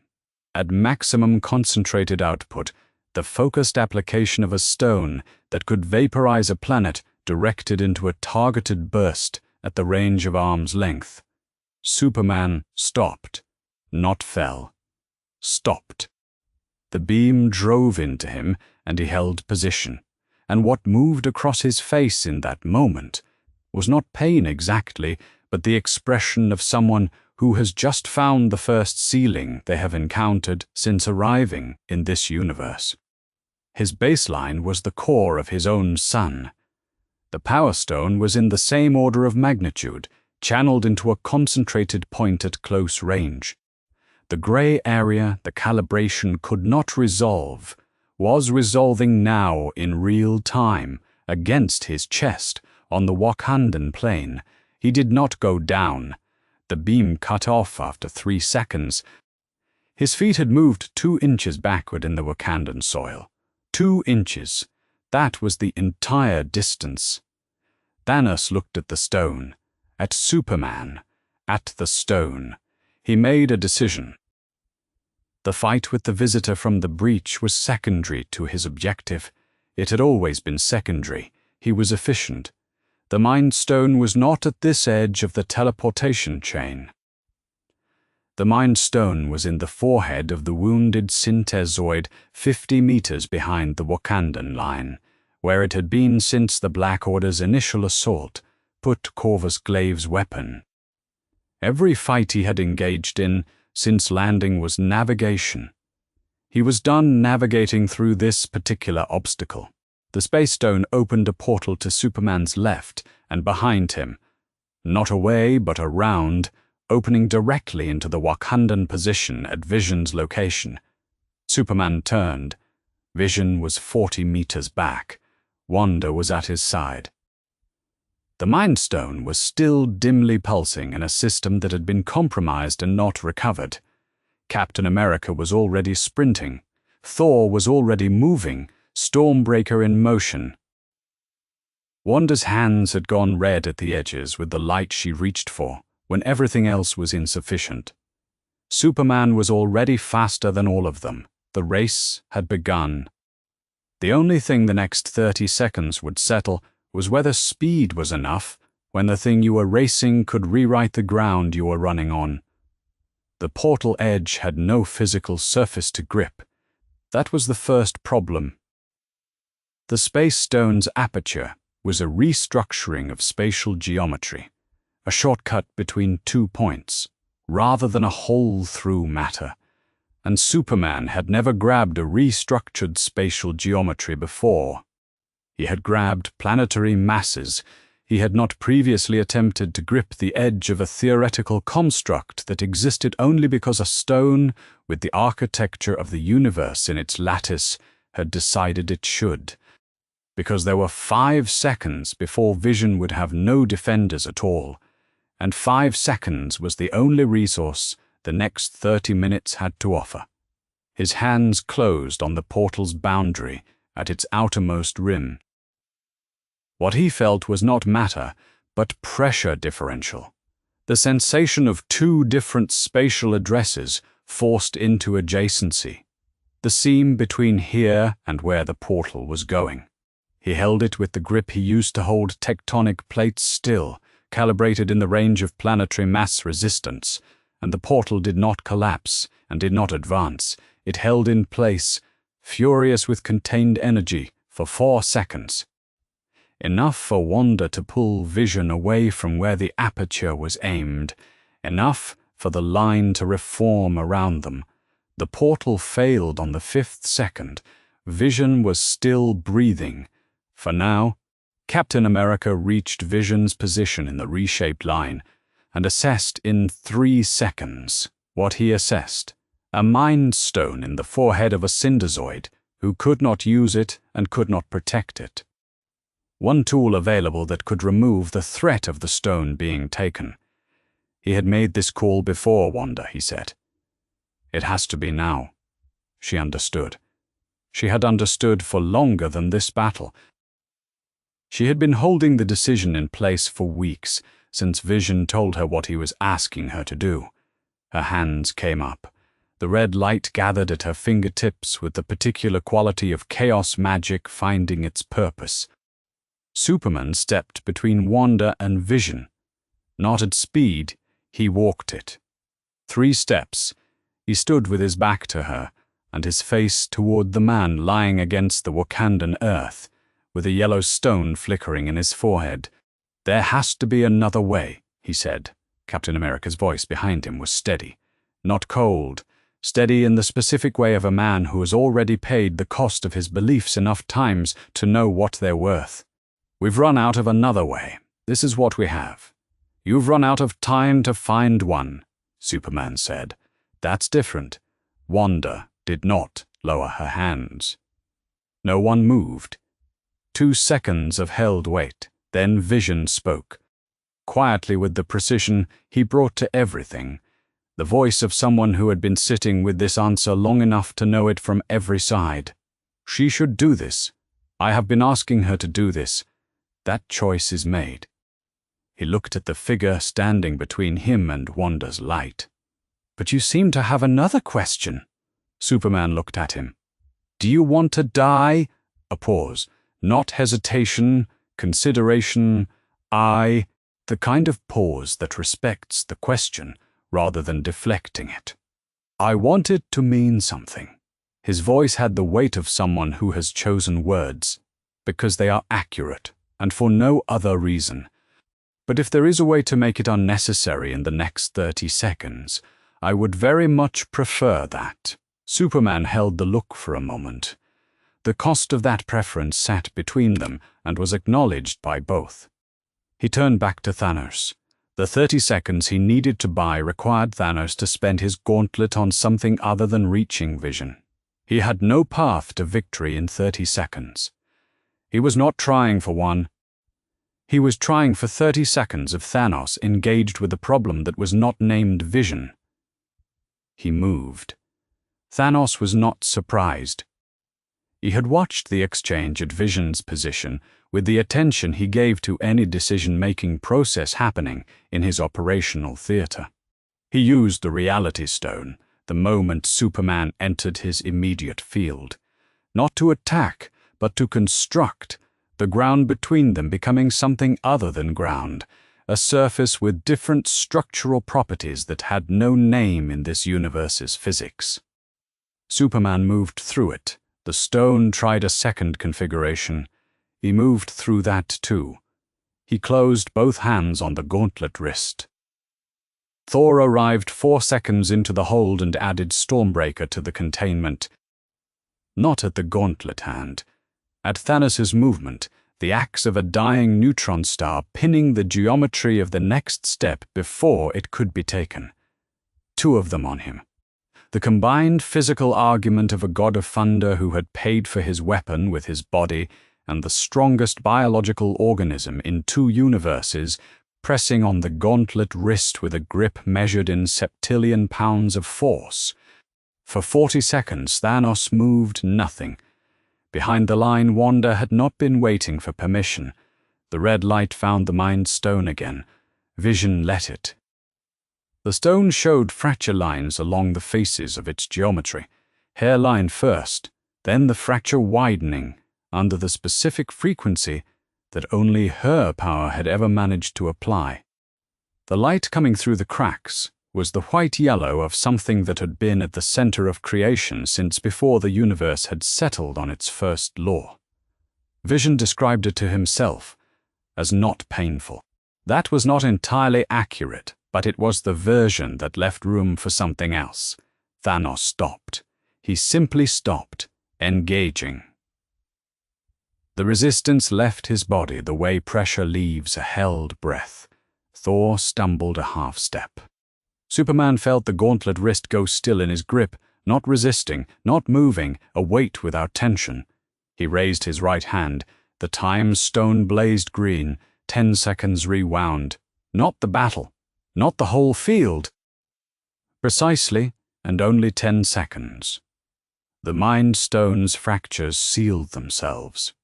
at maximum concentrated output, the focused application of a stone that could vaporize a planet directed into a targeted burst at the range of arm's length. Superman stopped, not fell, stopped. The beam drove into him, and he held position, and what moved across his face in that moment was not pain exactly, but the expression of someone who has just found the first ceiling they have encountered since arriving in this universe. His baseline was the core of his own sun. The Power Stone was in the same order of magnitude, channeled into a concentrated point at close range. The gray area the calibration could not resolve was resolving now in real time against his chest on the Wakandan plane. He did not go down. The beam cut off after 3 seconds. His feet had moved 2 inches backward in the Wakandan soil. 2 inches. That was the entire distance. Thanos looked at the stone, at Superman, at the stone. He made a decision. The fight with the visitor from the breach was secondary to his objective. It had always been secondary. He was efficient. The Mind Stone was not at this edge of the teleportation chain. The Mind Stone was in the forehead of the wounded Synthezoid 50 meters behind the Wakandan line, where it had been since the Black Order's initial assault put Corvus Glaive's weapon. Every fight he had engaged in since landing was navigation. He was done navigating through this particular obstacle. The Space Stone opened a portal to Superman's left and behind him, not away but around, opening directly into the Wakandan position at Vision's location. Superman turned. Vision was 40 meters back. Wanda was at his side. The Mind Stone was still dimly pulsing in a system that had been compromised and not recovered. Captain America was already sprinting. Thor was already moving, Stormbreaker in motion. Wanda's hands had gone red at the edges with the light she reached for, when everything else was insufficient. Superman was already faster than all of them. The race had begun. The only thing the next 30 seconds would settle was whether speed was enough when the thing you were racing could rewrite the ground you were running on. The portal edge had no physical surface to grip. That was the first problem. The Space Stone's aperture was a restructuring of spatial geometry, a shortcut between 2 points, rather than a hole through matter. And Superman had never grabbed a restructured spatial geometry before. He had grabbed planetary masses. He had not previously attempted to grip the edge of a theoretical construct that existed only because a stone with the architecture of the universe in its lattice had decided it should. Because there were 5 seconds before Vision would have no defenders at all, and 5 seconds was the only resource the next 30 minutes had to offer. His hands closed on the portal's boundary at its outermost rim. What he felt was not matter, but pressure differential. The sensation of 2 different spatial addresses forced into adjacency. The seam between here and where the portal was going. He held it with the grip he used to hold tectonic plates still, calibrated in the range of planetary mass resistance, and the portal did not collapse and did not advance. It held in place, furious with contained energy, for 4 seconds. Enough for Wanda to pull Vision away from where the aperture was aimed, enough for the line to reform around them. The portal failed on the 5th second. Vision was still breathing. For now, Captain America reached Vision's position in the reshaped line and assessed in 3 seconds what he assessed: a Mind Stone in the forehead of a Synthezoid who could not use it and could not protect it. One tool available that could remove the threat of the stone being taken. He had made this call before, Wanda, he said. It has to be now. She understood. She had understood for longer than this battle. She had been holding the decision in place for weeks, since Vision told her what he was asking her to do. Her hands came up. The red light gathered at her fingertips with the particular quality of chaos magic finding its purpose. Superman stepped between Wanda and Vision. Not at speed, he walked it. 3 steps, He stood with his back to her, and his face toward the man lying against the Wakandan earth, with a yellow stone flickering in his forehead. "There has to be another way," he said. Captain America's voice behind him was steady, not cold, steady in the specific way of a man who has already paid the cost of his beliefs enough times to know what they're worth. "We've run out of another way. This is what we have. You've run out of time to find one," Superman said. "That's different." Wanda did not lower her hands. No one moved. 2 seconds of held wait, then Vision spoke. Quietly, with the precision he brought to everything, the voice of someone who had been sitting with this answer long enough to know it from every side. "She should do this. I have been asking her to do this. That choice is made." He looked at the figure standing between him and Wanda's light. "But you seem to have another question." Superman looked at him. "Do you want to die?" A pause. Not hesitation, consideration, the kind of pause that respects the question rather than deflecting it. "I want it to mean something." His voice had the weight of someone who has chosen words, because they are accurate, and for no other reason. "But if there is a way to make it unnecessary in the next 30 seconds, I would very much prefer that." Superman held the look for a moment. The cost of that preference sat between them and was acknowledged by both. He turned back to Thanos. The 30 seconds he needed to buy required Thanos to spend his gauntlet on something other than reaching Vision. He had no path to victory in 30 seconds. He was not trying for one. He was trying for 30 seconds of Thanos engaged with a problem that was not named Vision. He moved. Thanos was not surprised. He had watched the exchange at Vision's position with the attention he gave to any decision-making process happening in his operational theater. He used the Reality Stone the moment Superman entered his immediate field, not to attack, but to construct, the ground between them becoming something other than ground, a surface with different structural properties that had no name in this universe's physics. Superman moved through it. The stone tried a second configuration. He moved through that too. He closed both hands on the gauntlet wrist. Thor arrived 4 seconds into the hold and added Stormbreaker to the containment. Not at the gauntlet hand. At Thanos' movement, the axe of a dying neutron star pinning the geometry of the next step before it could be taken. 2 of them on him. The combined physical argument of a god of thunder who had paid for his weapon with his body and the strongest biological organism in 2 universes pressing on the gauntlet wrist with a grip measured in septillion pounds of force. For 40 seconds, Thanos moved nothing. Behind the line, Wanda had not been waiting for permission. The red light found the Mind Stone again. Vision let it. The stone showed fracture lines along the faces of its geometry, hairline first, then the fracture widening under the specific frequency that only her power had ever managed to apply. The light coming through the cracks was the white-yellow of something that had been at the center of creation since before the universe had settled on its first law. Vision described it to himself as not painful. That was not entirely accurate, but it was the version that left room for something else. Thanos stopped. He simply stopped, engaging. The resistance left his body the way pressure leaves a held breath. Thor stumbled a half step. Superman felt the gauntlet wrist go still in his grip, not resisting, not moving, a weight without tension. He raised his right hand. The time stone blazed green. 10 seconds rewound. Not the battle. Not the whole field. Precisely, and only 10 seconds. The Mind Stone's fractures sealed themselves.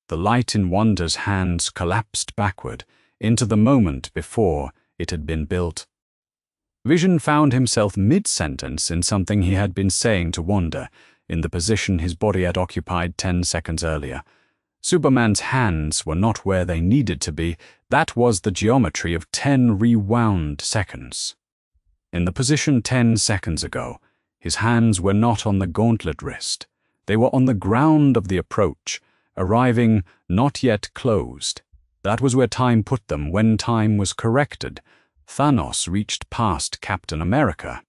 The light in Wanda's hands collapsed backward into the moment before it had been built. Vision found himself mid-sentence in something he had been saying to Wanda, in the position his body had occupied 10 seconds earlier. Superman's hands were not where they needed to be. That was the geometry of 10 rewound seconds. In the position 10 seconds ago, his hands were not on the gauntlet wrist. They were on the ground of the approach, arriving not yet closed. That was where time put them when time was corrected. Thanos reached past Captain America,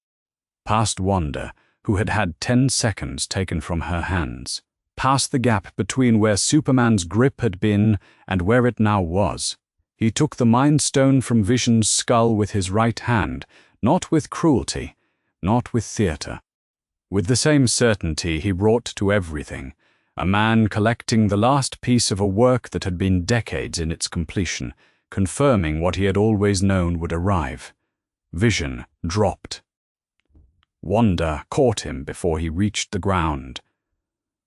past Wanda, who had had 10 seconds taken from her hands, past the gap between where Superman's grip had been and where it now was. He took the Mind Stone from Vision's skull with his right hand, not with cruelty, not with theater. With the same certainty he brought to everything, a man collecting the last piece of a work that had been decades in its completion, confirming what he had always known would arrive. Vision dropped. Wanda caught him before he reached the ground.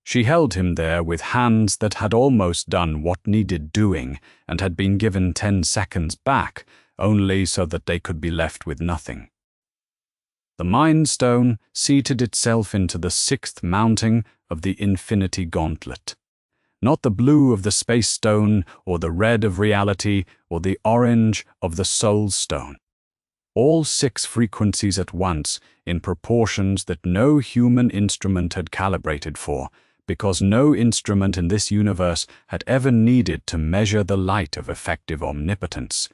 She held him there with hands that had almost done what needed doing and had been given 10 seconds back, only so that they could be left with nothing. The Mind Stone seated itself into the 6th mounting of the Infinity Gauntlet. Not the blue of the Space Stone, or the red of Reality, or the orange of the Soul Stone. All 6 frequencies at once, in proportions that no human instrument had calibrated for, because no instrument in this universe had ever needed to measure the light of effective omnipotence.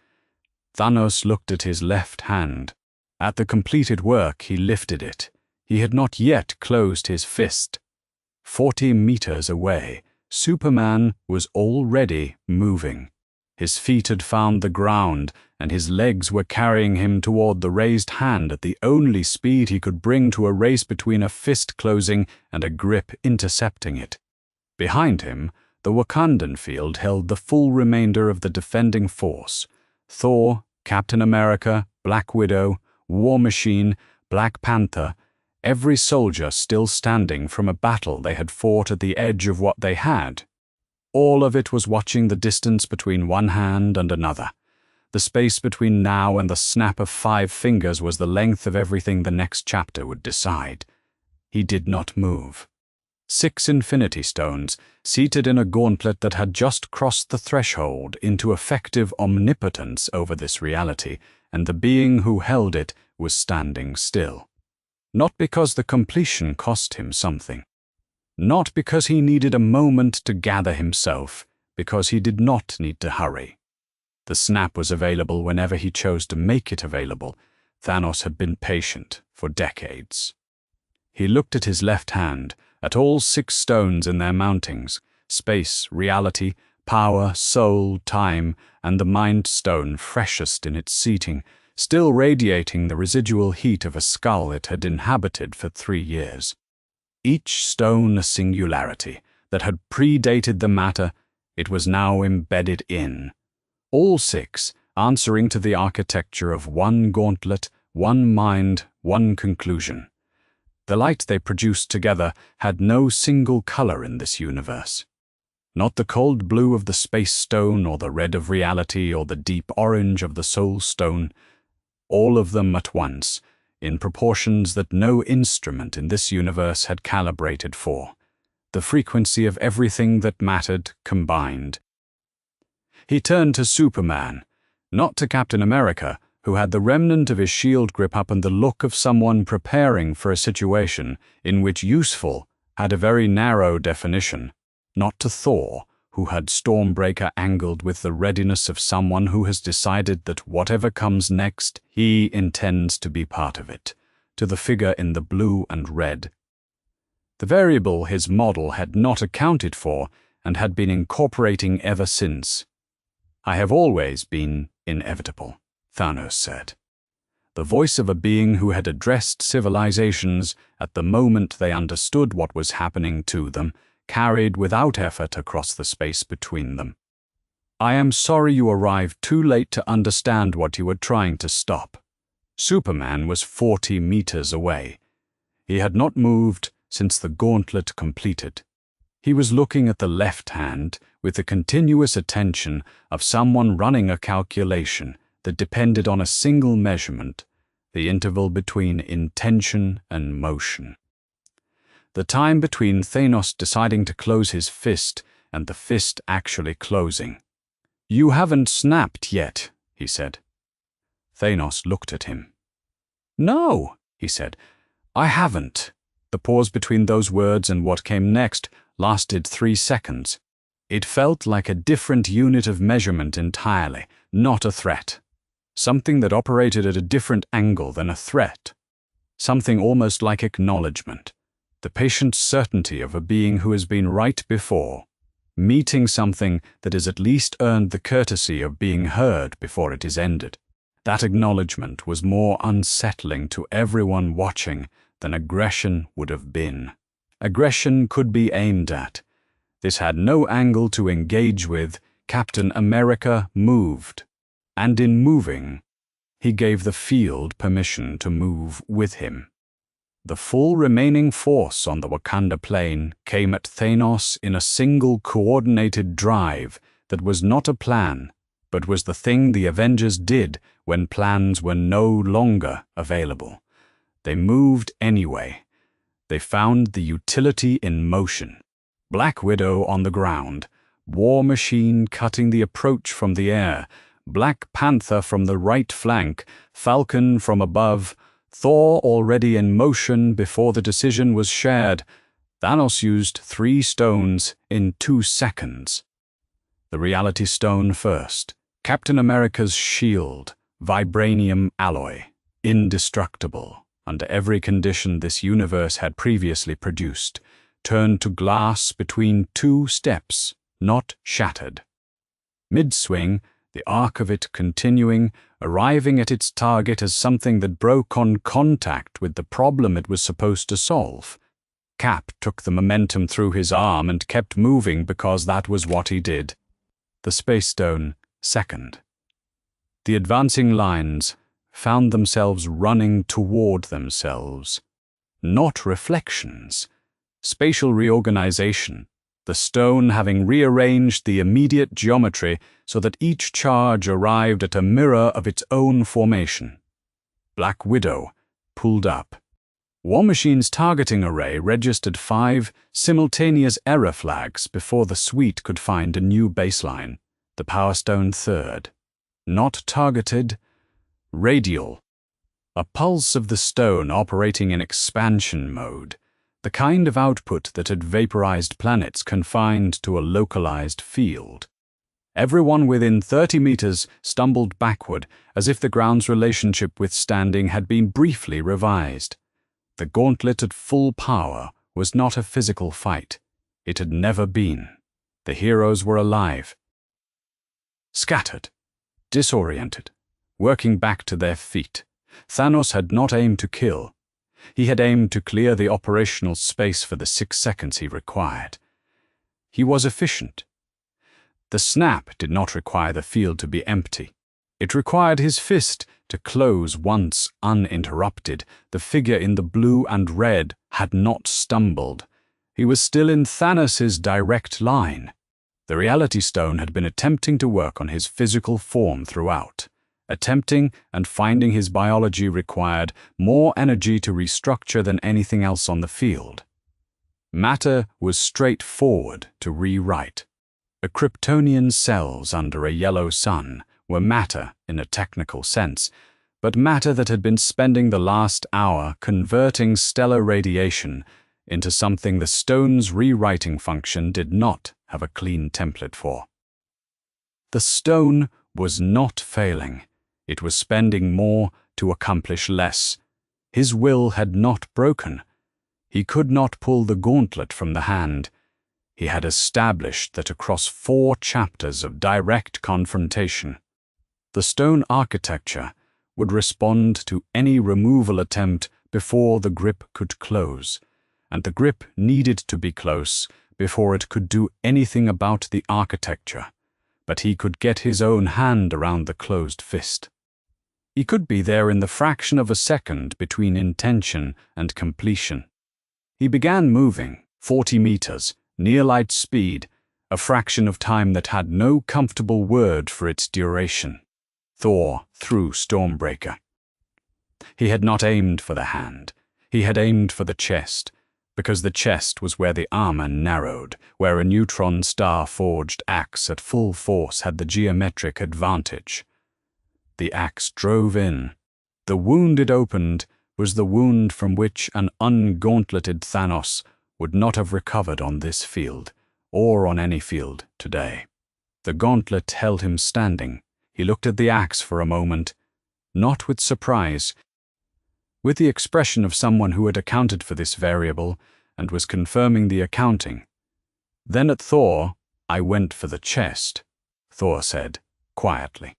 Thanos looked at his left hand. At the completed work, he lifted it. He had not yet closed his fist. 40 meters away, Superman was already moving. His feet had found the ground, and his legs were carrying him toward the raised hand at the only speed he could bring to a race between a fist closing and a grip intercepting it. Behind him, the Wakandan field held the full remainder of the defending force: Thor, Captain America, Black Widow, War Machine, Black Panther, every soldier still standing from a battle they had fought at the edge of what they had. All of it was watching the distance between one hand and another. The space between now and the snap of 5 fingers was the length of everything the next chapter would decide. He did not move. 6 Infinity Stones, seated in a gauntlet that had just crossed the threshold into effective omnipotence over this reality, and the being who held it was standing still. Not because the completion cost him something. Not because he needed a moment to gather himself, because he did not need to hurry. The snap was available whenever he chose to make it available. Thanos had been patient for decades. He looked at his left hand, at all 6 stones in their mountings: space, reality, power, soul, time, and the Mind Stone freshest in its seating, still radiating the residual heat of a skull it had inhabited for 3 years. Each stone a singularity that had predated the matter it was now embedded in. All 6 answering to the architecture of one gauntlet, one mind, one conclusion. The light they produced together had no single color in this universe. Not the cold blue of the Space Stone, or the red of Reality, or the deep orange of the Soul Stone. All of them at once, in proportions that no instrument in this universe had calibrated for. The frequency of everything that mattered combined. He turned to Superman, not to Captain America, who had the remnant of his shield grip up and the look of someone preparing for a situation in which useful had a very narrow definition, not to Thor, who had Stormbreaker angled with the readiness of someone who has decided that whatever comes next, he intends to be part of it, to the figure in the blue and red. The variable his model had not accounted for and had been incorporating ever since. "I have always been inevitable," Thanos said. The voice of a being who had addressed civilizations at the moment they understood what was happening to them, carried without effort across the space between them. "I am sorry you arrived too late to understand what you were trying to stop." Superman was 40 meters away. He had not moved since the gauntlet completed. He was looking at the left hand with the continuous attention of someone running a calculation that depended on a single measurement, the interval between intention and motion. The time between Thanos deciding to close his fist and the fist actually closing. "You haven't snapped yet," he said. Thanos looked at him. "No," he said, "I haven't." The pause between those words and what came next lasted 3 seconds. It felt like a different unit of measurement entirely, not a threat. Something that operated at a different angle than a threat. Something almost like acknowledgement. The patient certainty of a being who has been right before, meeting something that has at least earned the courtesy of being heard before it is ended. That acknowledgement was more unsettling to everyone watching than aggression would have been. Aggression could be aimed at. This had no angle to engage with. Captain America moved. And in moving, he gave the field permission to move with him. The full remaining force on the Wakanda plain came at Thanos in a single coordinated drive that was not a plan, but was the thing the Avengers did when plans were no longer available. They moved anyway. They found the utility in motion. Black Widow on the ground, War Machine cutting the approach from the air, Black Panther from the right flank, Falcon from above, Thor already in motion before the decision was shared. Thanos used 3 stones in 2 seconds. The Reality Stone first. Captain America's shield, vibranium alloy, indestructible under every condition this universe had previously produced, turned to glass between 2 steps, not shattered. Mid-swing, the arc of it continuing, arriving at its target as something that broke on contact with the problem it was supposed to solve. Cap took the momentum through his arm and kept moving because that was what he did. The Space Stone, second. The advancing lines found themselves running toward themselves. Not reflections. Spatial reorganization. The stone having rearranged the immediate geometry so that each charge arrived at a mirror of its own formation. Black Widow pulled up. War Machine's targeting array registered 5 simultaneous error flags before the suite could find a new baseline. The Power Stone third. Not targeted. Radial. A pulse of the stone operating in expansion mode. The kind of output that had vaporized planets confined to a localized field. Everyone within 30 meters stumbled backward as if the ground's relationship with standing had been briefly revised. The gauntlet at full power was not a physical fight. It had never been. The heroes were alive. Scattered. Disoriented. Working back to their feet. Thanos had not aimed to kill. He had aimed to clear the operational space for the 6 seconds he required. He was efficient. The snap did not require the field to be empty. It required his fist to close once uninterrupted. The figure in the blue and red had not stumbled. He was still in Thanos' direct line. The Reality Stone had been attempting to work on his physical form throughout. Attempting and finding his biology required more energy to restructure than anything else on the field. Matter was straightforward to rewrite. The Kryptonian cells under a yellow sun were matter in a technical sense, but matter that had been spending the last hour converting stellar radiation into something the stone's rewriting function did not have a clean template for. The stone was not failing. It was spending more to accomplish less. His will had not broken. He could not pull the gauntlet from the hand. He had established that across 4 chapters of direct confrontation, the stone architecture would respond to any removal attempt before the grip could close, and the grip needed to be close before it could do anything about the architecture, but he could get his own hand around the closed fist. He could be there in the fraction of a second between intention and completion. He began moving, 40 meters, near light speed, a fraction of time that had no comfortable word for its duration. Thor threw Stormbreaker. He had not aimed for the hand. He had aimed for the chest, because the chest was where the armor narrowed, where a neutron star-forged axe at full force had the geometric advantage. The axe drove in. The wound it opened was the wound from which an ungauntleted Thanos would not have recovered on this field, or on any field today. The gauntlet held him standing. He looked at the axe for a moment, not with surprise, with the expression of someone who had accounted for this variable and was confirming the accounting. Then at Thor, "I went for the chest," Thor said, quietly.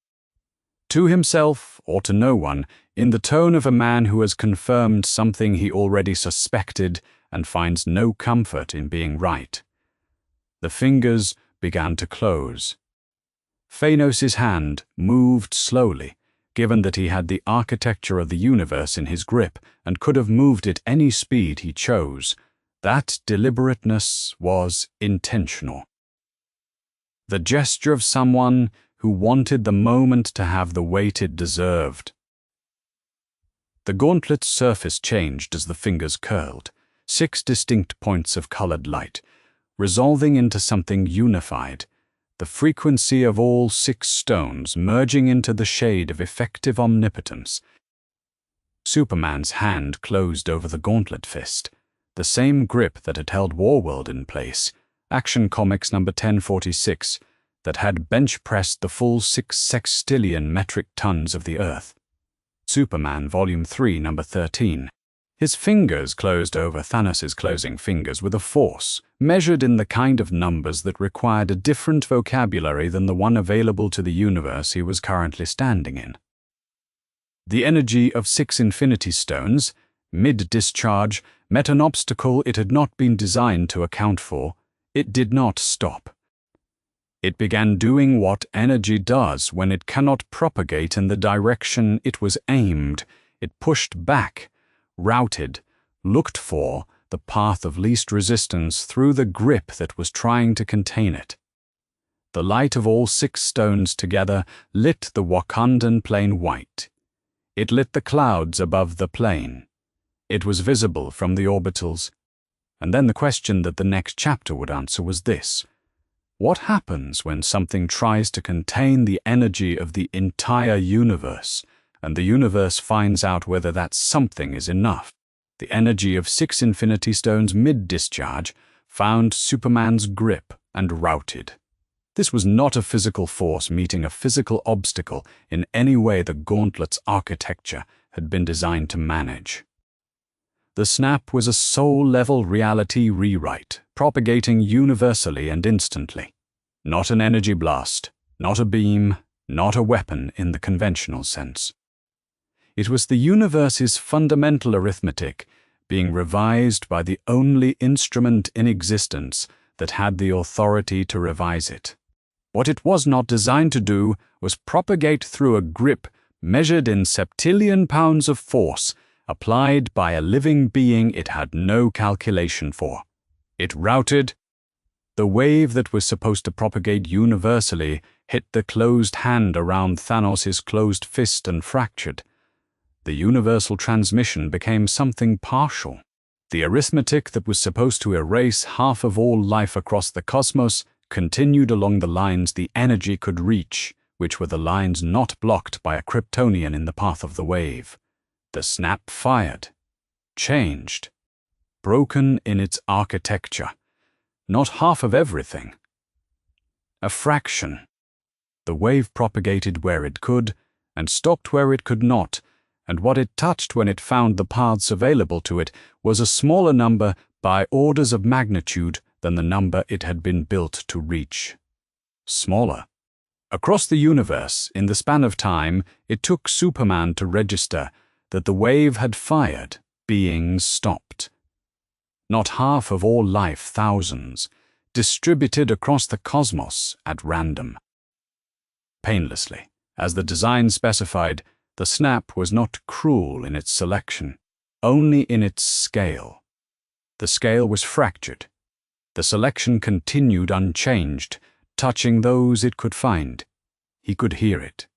To himself, or to no one, in the tone of a man who has confirmed something he already suspected and finds no comfort in being right. The fingers began to close. Thanos' hand moved slowly, given that he had the architecture of the universe in his grip and could have moved at any speed he chose. That deliberateness was intentional. The gesture of someone who wanted the moment to have the weight it deserved. The gauntlet's surface changed as the fingers curled, 6 distinct points of colored light, resolving into something unified, the frequency of all 6 stones merging into the shade of effective omnipotence. Superman's hand closed over the gauntlet fist, the same grip that had held Warworld in place, Action Comics number 1046, that had bench-pressed the full 6 sextillion metric tons of the Earth. Superman, Volume 3, number 13. His fingers closed over Thanos' closing fingers with a force, measured in the kind of numbers that required a different vocabulary than the one available to the universe he was currently standing in. The energy of 6 Infinity Stones, mid-discharge, met an obstacle it had not been designed to account for. It did not stop. It began doing what energy does when it cannot propagate in the direction it was aimed. It pushed back, routed, looked for the path of least resistance through the grip that was trying to contain it. The light of all 6 stones together lit the Wakandan plain white. It lit the clouds above the plain. It was visible from the orbitals. And then the question that the next chapter would answer was this: what happens when something tries to contain the energy of the entire universe, and the universe finds out whether that something is enough? The energy of 6 Infinity Stones mid-discharge found Superman's grip and routed. This was not a physical force meeting a physical obstacle in any way the gauntlet's architecture had been designed to manage. The snap was a soul-level reality rewrite, propagating universally and instantly. Not an energy blast, not a beam, not a weapon in the conventional sense. It was the universe's fundamental arithmetic being revised by the only instrument in existence that had the authority to revise it. What it was not designed to do was propagate through a grip measured in septillion pounds of force, applied by a living being it had no calculation for. It routed. The wave that was supposed to propagate universally hit the closed hand around Thanos' closed fist and fractured. The universal transmission became something partial. The arithmetic that was supposed to erase half of all life across the cosmos continued along the lines the energy could reach, which were the lines not blocked by a Kryptonian in the path of the wave. The snap fired, changed, broken in its architecture. Not half of everything. A fraction. The wave propagated where it could, and stopped where it could not, and what it touched when it found the paths available to it was a smaller number by orders of magnitude than the number it had been built to reach. Smaller. Across the universe, in the span of time, it took Superman to register that the wave had fired, beings stopped. Not half of all life, thousands, distributed across the cosmos at random. Painlessly, as the design specified, the snap was not cruel in its selection, only in its scale. The scale was fractured. The selection continued unchanged, touching those it could find. He could hear it.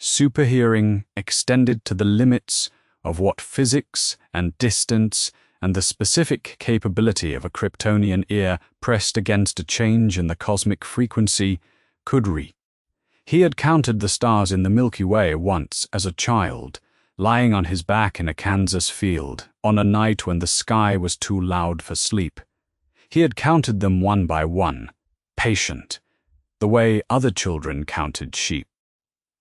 Superhearing extended to the limits of what physics and distance and the specific capability of a Kryptonian ear pressed against a change in the cosmic frequency could reach. He had counted the stars in the Milky Way once as a child, lying on his back in a Kansas field, on a night when the sky was too loud for sleep. He had counted them one by one, patient, the way other children counted sheep.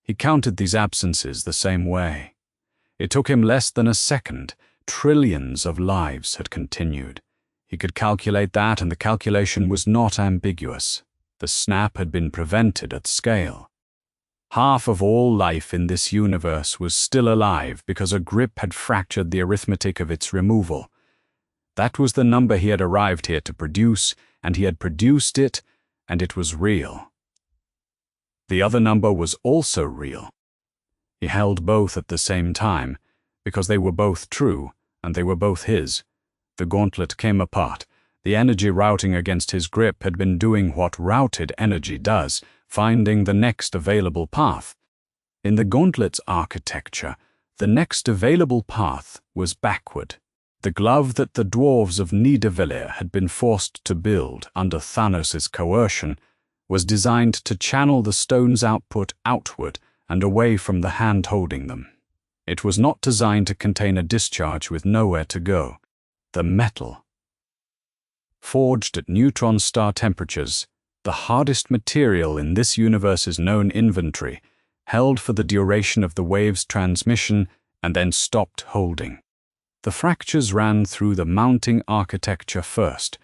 He counted these absences the same way. It took him less than a second. Trillions of lives had continued. He could calculate that, and the calculation was not ambiguous. The snap had been prevented at scale. Half of all life in this universe was still alive because a grip had fractured the arithmetic of its removal. That was the number he had arrived here to produce, and he had produced it, and it was real. The other number was also real. He held both at the same time, because they were both true, and they were both his. The gauntlet came apart. The energy routing against his grip had been doing what routed energy does, finding the next available path. In the gauntlet's architecture, the next available path was backward. The glove that the dwarves of Nidavellir had been forced to build under Thanos' coercion was designed to channel the stone's output outward and away from the hand holding them. It was not designed to contain a discharge with nowhere to go. The metal, forged at neutron star temperatures, the hardest material in this universe's known inventory, held for the duration of the wave's transmission and then stopped holding. The fractures ran through the mounting architecture first,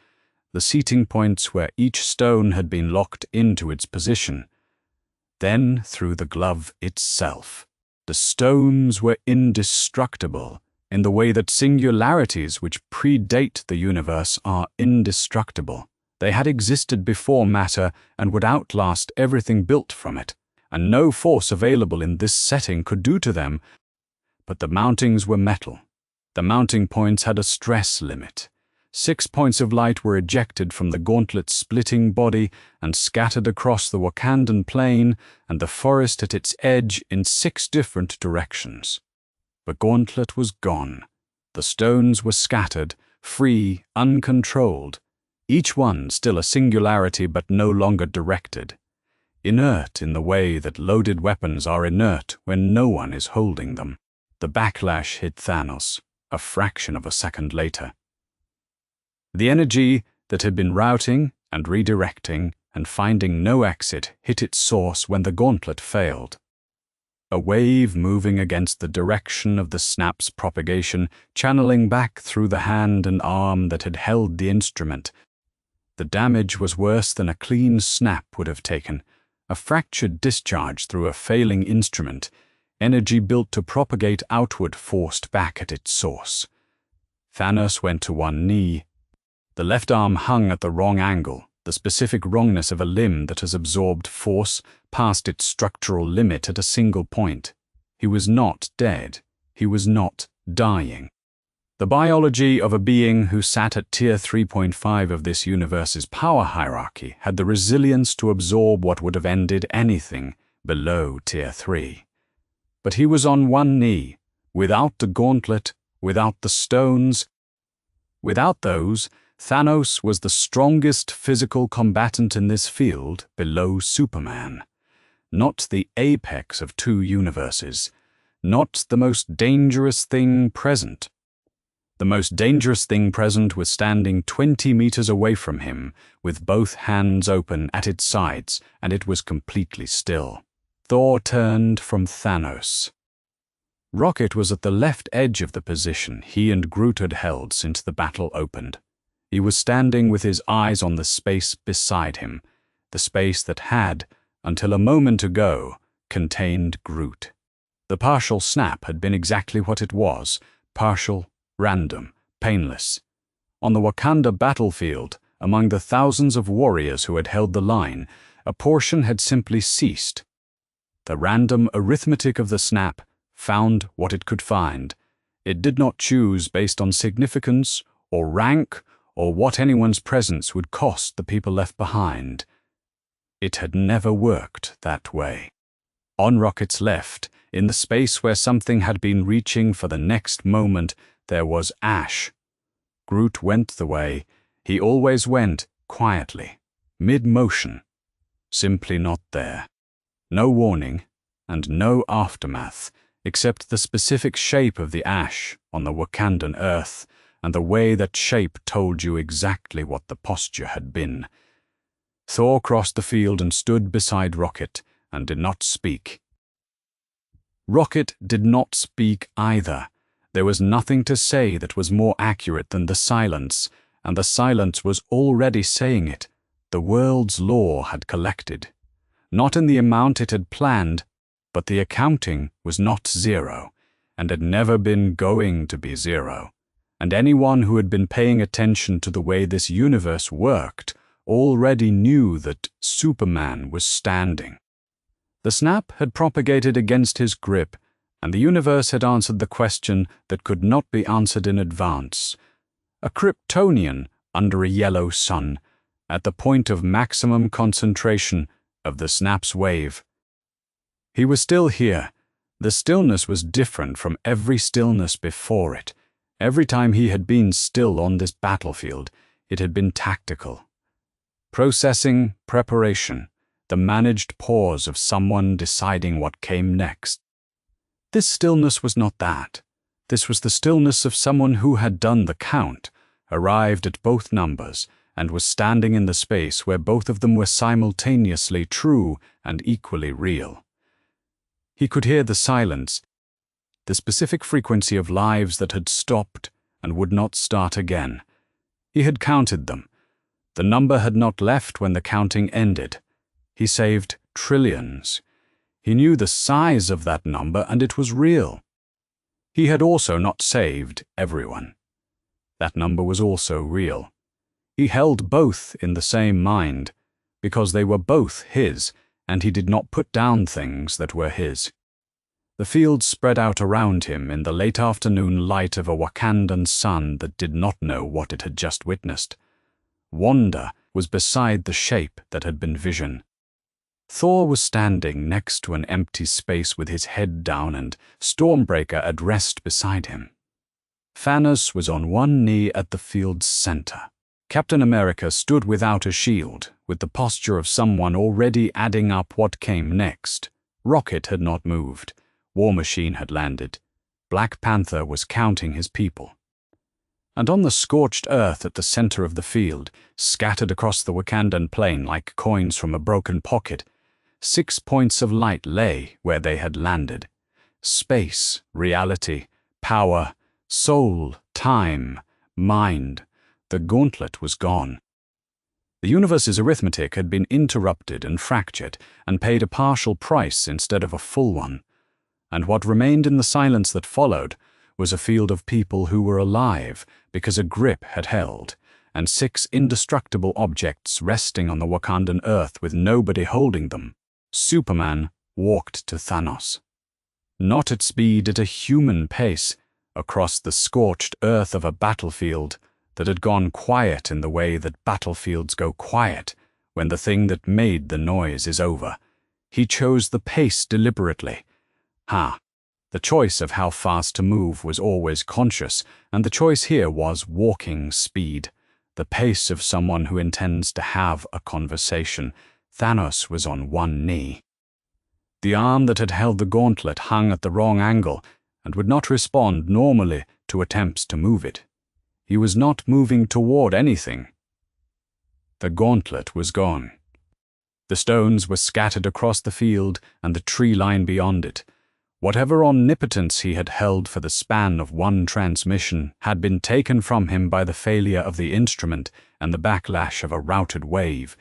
the seating points where each stone had been locked into its position, then through the glove itself. The stones were indestructible in the way that singularities which predate the universe are indestructible. They had existed before matter and would outlast everything built from it, and no force available in this setting could do to them. But the mountings were metal. The mounting points had a stress limit. 6 points of light were ejected from the gauntlet's splitting body and scattered across the Wakandan plain and the forest at its edge in 6 different directions. The gauntlet was gone. The stones were scattered, free, uncontrolled, each one still a singularity but no longer directed. Inert in the way that loaded weapons are inert when no one is holding them. The backlash hit Thanos a fraction of a second later. The energy that had been routing and redirecting and finding no exit hit its source when the gauntlet failed. A wave moving against the direction of the snap's propagation, channeling back through the hand and arm that had held the instrument. The damage was worse than a clean snap would have taken. A fractured discharge through a failing instrument, energy built to propagate outward forced back at its source. Thanos went to one knee. The left arm hung at the wrong angle, the specific wrongness of a limb that has absorbed force past its structural limit at a single point. He was not dead. He was not dying. The biology of a being who sat at tier 3.5 of this universe's power hierarchy had the resilience to absorb what would have ended anything below tier 3. But he was on one knee, without the gauntlet, without the stones. Without those, Thanos was the strongest physical combatant in this field below Superman. Not the apex of 2 universes. Not the most dangerous thing present. The most dangerous thing present was standing 20 meters away from him, with both hands open at its sides, and it was completely still. Thor turned from Thanos. Rocket was at the left edge of the position he and Groot had held since the battle opened. He was standing with his eyes on the space beside him, the space that had, until a moment ago, contained Groot. The partial snap had been exactly what it was, partial, random, painless. On the Wakanda battlefield, among the thousands of warriors who had held the line, a portion had simply ceased. The random arithmetic of the snap found what it could find. It did not choose based on significance or rank or what anyone's presence would cost the people left behind. It had never worked that way. On Rocket's left, in the space where something had been reaching for the next moment, there was ash. Groot went the way he always went, quietly, mid-motion, simply not there. No warning and no aftermath, except the specific shape of the ash on the Wakandan earth, and the way that shape told you exactly what the posture had been. Thor crossed the field and stood beside Rocket, and did not speak. Rocket did not speak either. There was nothing to say that was more accurate than the silence, and the silence was already saying it. The world's law had collected. Not in the amount it had planned, but the accounting was not zero, and had never been going to be zero. And anyone who had been paying attention to the way this universe worked already knew that Superman was standing. The snap had propagated against his grip, and the universe had answered the question that could not be answered in advance. A Kryptonian under a yellow sun, at the point of maximum concentration of the snap's wave. He was still here. The stillness was different from every stillness before it. Every time he had been still on this battlefield, it had been tactical. Processing, preparation, the managed pause of someone deciding what came next. This stillness was not that. This was the stillness of someone who had done the count, arrived at both numbers, and was standing in the space where both of them were simultaneously true and equally real. He could hear the silence, the specific frequency of lives that had stopped and would not start again. He had counted them. The number had not left when the counting ended. He saved trillions. He knew the size of that number, and it was real. He had also not saved everyone. That number was also real. He held both in the same mind, because they were both his, and he did not put down things that were his. The field spread out around him in the late afternoon light of a Wakandan sun that did not know what it had just witnessed. Wonder was beside the shape that had been vision. Thor was standing next to an empty space with his head down and Stormbreaker at rest beside him. Thanos was on one knee at the field's center. Captain America stood without a shield, with the posture of someone already adding up what came next. Rocket had not moved. War Machine had landed. Black Panther was counting his people. And on the scorched earth at the center of the field, scattered across the Wakandan plain like coins from a broken pocket, 6 points of light lay where they had landed. Space, reality, power, soul, time, mind. The gauntlet was gone. The universe's arithmetic had been interrupted and fractured, and paid a partial price instead of a full one. And what remained in the silence that followed was a field of people who were alive because a grip had held, and 6 indestructible objects resting on the Wakandan earth with nobody holding them. Superman walked to Thanos. Not at speed, at a human pace, across the scorched earth of a battlefield that had gone quiet in the way that battlefields go quiet when the thing that made the noise is over. He chose the pace deliberately. The choice of how fast to move was always conscious, and the choice here was walking speed, the pace of someone who intends to have a conversation. Thanos was on one knee. The arm that had held the gauntlet hung at the wrong angle and would not respond normally to attempts to move it. He was not moving toward anything. The gauntlet was gone. The stones were scattered across the field and the tree line beyond it. Whatever omnipotence he had held for the span of one transmission had been taken from him by the failure of the instrument and the backlash of a routed wave.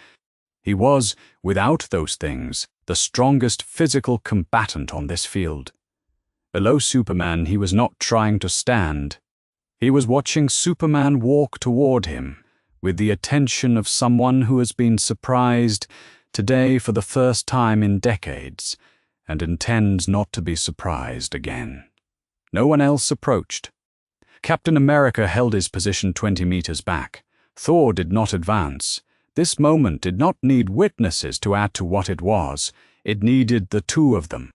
He was, without those things, the strongest physical combatant on this field. Below Superman, he was not trying to stand. He was watching Superman walk toward him, with the attention of someone who has been surprised today for the first time in decades, and intends not to be surprised again. No one else approached. Captain America held his position 20 meters back. Thor did not advance. This moment did not need witnesses to add to what it was. It needed the two of them.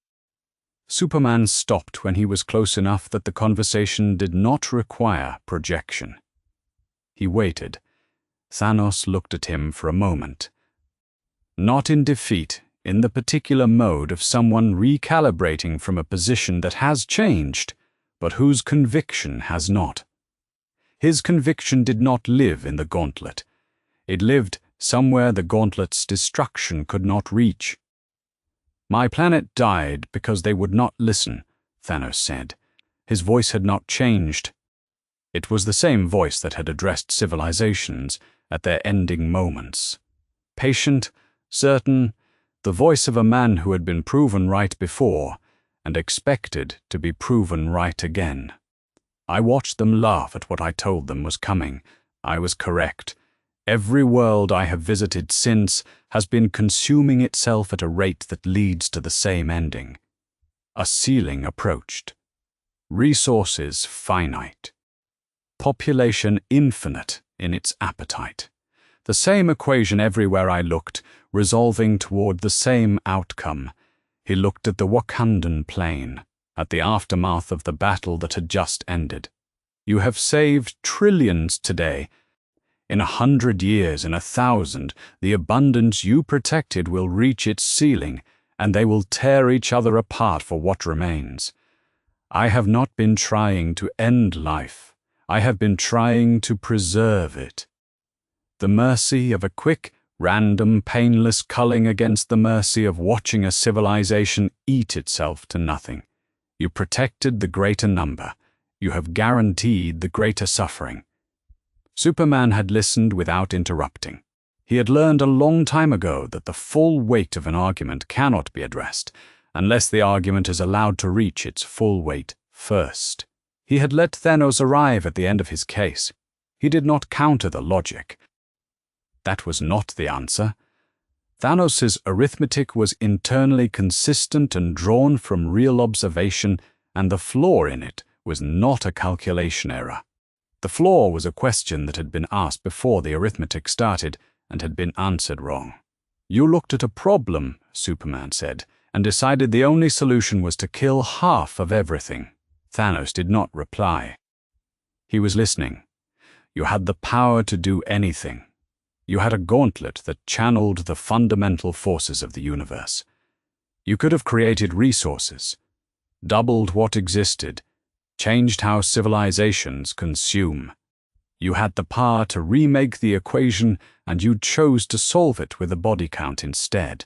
Superman stopped when he was close enough that the conversation did not require projection. He waited. Thanos looked at him for a moment. Not in defeat, in the particular mode of someone recalibrating from a position that has changed, but whose conviction has not. His conviction did not live in the gauntlet. It lived somewhere the gauntlet's destruction could not reach. "My planet died because they would not listen," Thanos said. His voice had not changed. It was the same voice that had addressed civilizations at their ending moments. Patient, certain, the voice of a man who had been proven right before and expected to be proven right again. I watched them laugh at what I told them was coming. I was correct. Every world I have visited since has been consuming itself at a rate that leads to the same ending. A ceiling approached. Resources finite. Population infinite in its appetite. The same equation everywhere I looked, resolving toward the same outcome. He looked at the Wakandan plain, at the aftermath of the battle that had just ended. "You have saved trillions today. In 100 years, in 1,000, the abundance you protected will reach its ceiling, and they will tear each other apart for what remains. I have not been trying to end life. I have been trying to preserve it. The mercy of a quick, random, painless culling against the mercy of watching a civilization eat itself to nothing. You protected the greater number. You have guaranteed the greater suffering." Superman had listened without interrupting. He had learned a long time ago that the full weight of an argument cannot be addressed unless the argument is allowed to reach its full weight first. He had let Thanos arrive at the end of his case. He did not counter the logic. That was not the answer. Thanos's arithmetic was internally consistent and drawn from real observation, and the flaw in it was not a calculation error. The flaw was a question that had been asked before the arithmetic started and had been answered wrong. "You looked at a problem," Superman said, "and decided the only solution was to kill half of everything." Thanos did not reply. He was listening. "You had the power to do anything. You had a gauntlet that channeled the fundamental forces of the universe. You could have created resources, doubled what existed, changed how civilizations consume. You had the power to remake the equation, and you chose to solve it with a body count instead."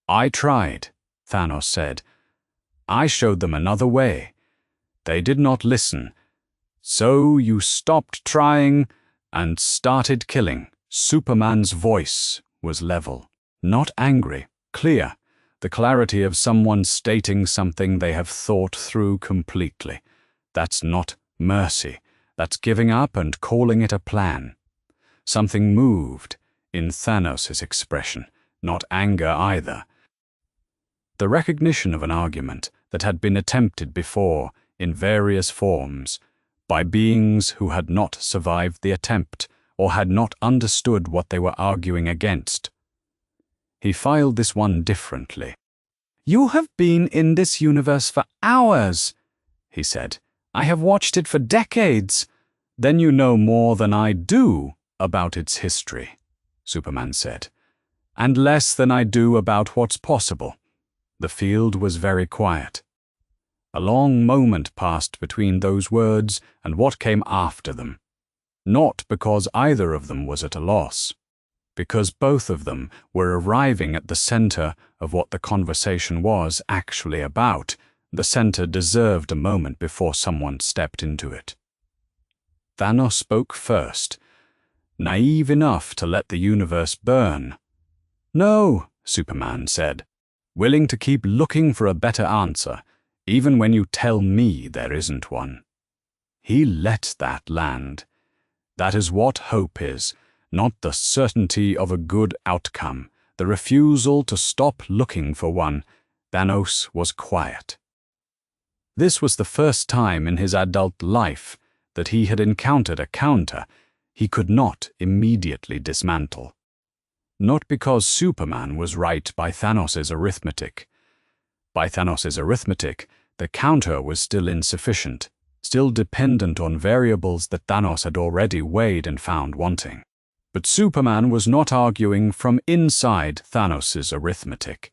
"I tried," Thanos said. "I showed them another way. They did not listen. So you stopped trying and started killing." Superman's voice was level, not angry, clear. The clarity of someone stating something they have thought through completely. That's not mercy. That's giving up and calling it a plan. Something moved in Thanos' expression, not anger either. The recognition of an argument that had been attempted before in various forms by beings who had not survived the attempt or had not understood what they were arguing against. He filed this one differently. "You have been in this universe for hours," he said. "I have watched it for decades." "Then you know more than I do about its history," Superman said, "and less than I do about what's possible." The field was very quiet. A long moment passed between those words and what came after them. Not because either of them was at a loss. Because both of them were arriving at the center of what the conversation was actually about. The center deserved a moment before someone stepped into it. Thanos spoke first, naive enough to let the universe burn. "No," Superman said, "willing to keep looking for a better answer, even when you tell me there isn't one." He let that land. That is what hope is. Not the certainty of a good outcome, the refusal to stop looking for one. Thanos was quiet. This was the first time in his adult life that he had encountered a counter he could not immediately dismantle. Not because Superman was right by Thanos' arithmetic. By Thanos' arithmetic, the counter was still insufficient, still dependent on variables that Thanos had already weighed and found wanting. But Superman was not arguing from inside Thanos' arithmetic.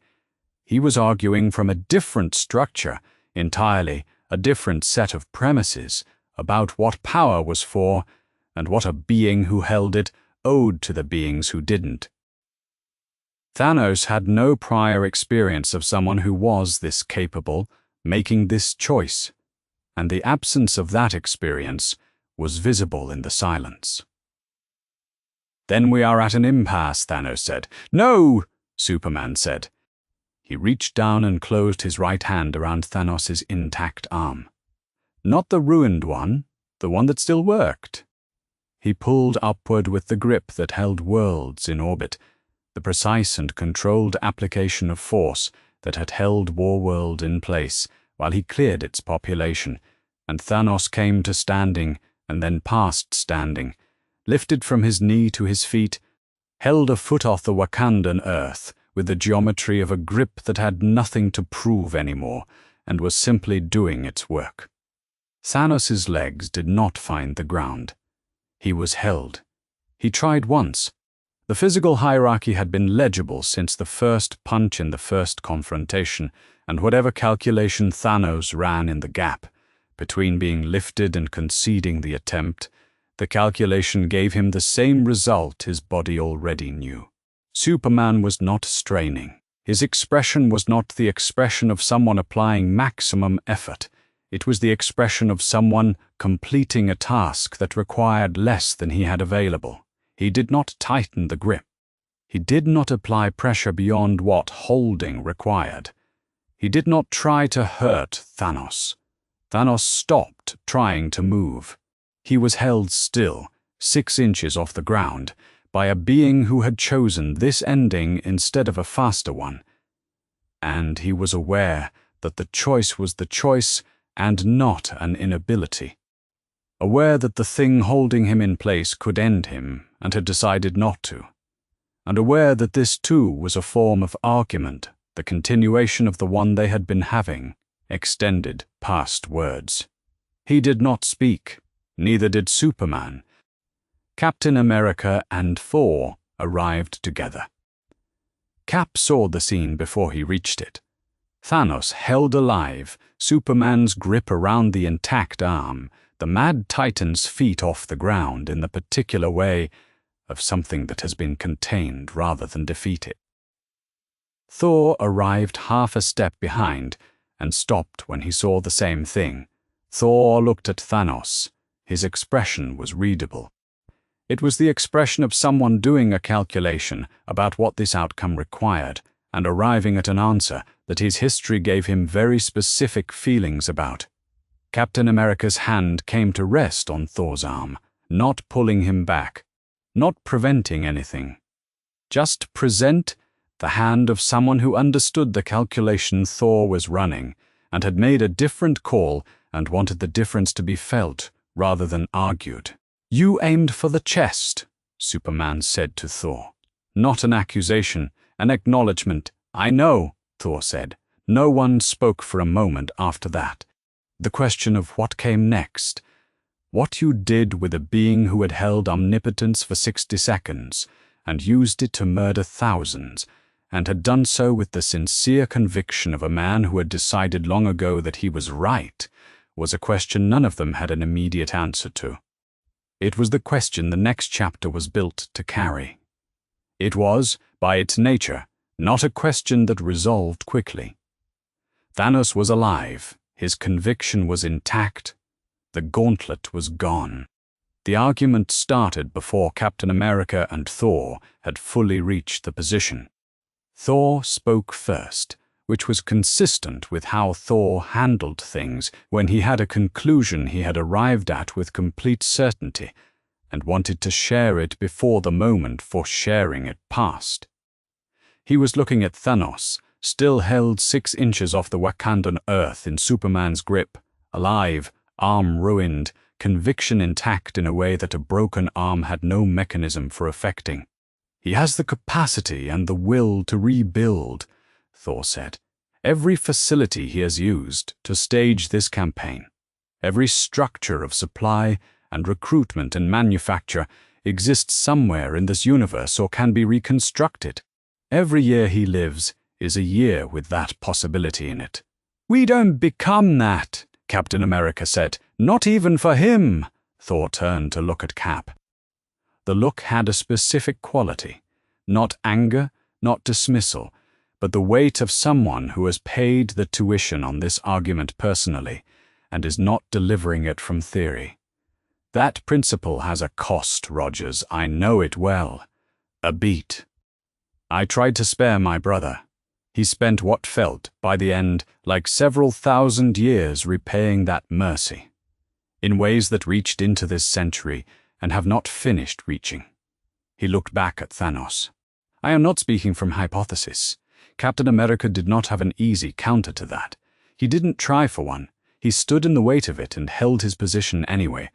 He was arguing from a different structure, entirely a different set of premises about what power was for and what a being who held it owed to the beings who didn't. Thanos had no prior experience of someone who was this capable, making this choice, and the absence of that experience was visible in the silence. "Then we are at an impasse," Thanos said. "No!" Superman said. He reached down and closed his right hand around Thanos' intact arm. Not the ruined one, the one that still worked. He pulled upward with the grip that held worlds in orbit, the precise and controlled application of force that had held Warworld in place while he cleared its population, and Thanos came to standing and then past standing, lifted from his knee to his feet, held a foot off the Wakandan earth with the geometry of a grip that had nothing to prove anymore and was simply doing its work. Thanos' legs did not find the ground. He was held. He tried once. The physical hierarchy had been legible since the first punch in the first confrontation, and whatever calculation Thanos ran in the gap between being lifted and conceding the attempt, the calculation gave him the same result his body already knew. Superman was not straining. His expression was not the expression of someone applying maximum effort. It was the expression of someone completing a task that required less than he had available. He did not tighten the grip. He did not apply pressure beyond what holding required. He did not try to hurt Thanos. Thanos stopped trying to move. He was held still, 6 inches off the ground, by a being who had chosen this ending instead of a faster one. And he was aware that the choice was the choice and not an inability. Aware that the thing holding him in place could end him and had decided not to. And aware that this too was a form of argument, the continuation of the one they had been having, extended past words. He did not speak, neither did Superman. Captain America and Thor arrived together. Cap saw the scene before he reached it. Thanos held alive, Superman's grip around the intact arm, the Mad Titan's feet off the ground in the particular way of something that has been contained rather than defeated. Thor arrived half a step behind and stopped when he saw the same thing. Thor looked at Thanos. His expression was readable. It was the expression of someone doing a calculation about what this outcome required and arriving at an answer that his history gave him very specific feelings about. Captain America's hand came to rest on Thor's arm, not pulling him back, not preventing anything. Just present the hand of someone who understood the calculation Thor was running and had made a different call and wanted the difference to be felt rather than argued. "You aimed for the chest," Superman said to Thor. Not an accusation, an acknowledgement. "I know," Thor said. No one spoke for a moment after that. The question of what came next, what you did with a being who had held omnipotence for 60 seconds and used it to murder thousands, and had done so with the sincere conviction of a man who had decided long ago that he was right, was a question none of them had an immediate answer to. It was the question the next chapter was built to carry. It was, by its nature, not a question that resolved quickly. Thanos was alive, his conviction was intact, the gauntlet was gone. The argument started before Captain America and Thor had fully reached the position. Thor spoke first, which was consistent with how Thor handled things when he had a conclusion he had arrived at with complete certainty and wanted to share it before the moment for sharing it passed. He was looking at Thanos, still held 6 inches off the Wakandan earth in Superman's grip, alive, arm ruined, conviction intact in a way that a broken arm had no mechanism for affecting. "He has the capacity and the will to rebuild," Thor said. "Every facility he has used to stage this campaign, every structure of supply and recruitment and manufacture exists somewhere in this universe or can be reconstructed. Every year he lives is a year with that possibility in it. "We don't become that," Captain America said. "Not even for him." Thor turned to look at Cap. The look had a specific quality. Not anger, not dismissal, but the weight of someone who has paid the tuition on this argument personally and is not delivering it from theory. "That principle has a cost, Rogers. I know it well. A beat. I tried to spare my brother. He spent what felt, by the end, like several thousand years repaying that mercy, in ways that reached into this century and have not finished reaching." He looked back at Thanos. "I am not speaking from hypothesis. Captain America did not have an easy counter to that. He didn't try for one. He stood in the weight of it and held his position anyway.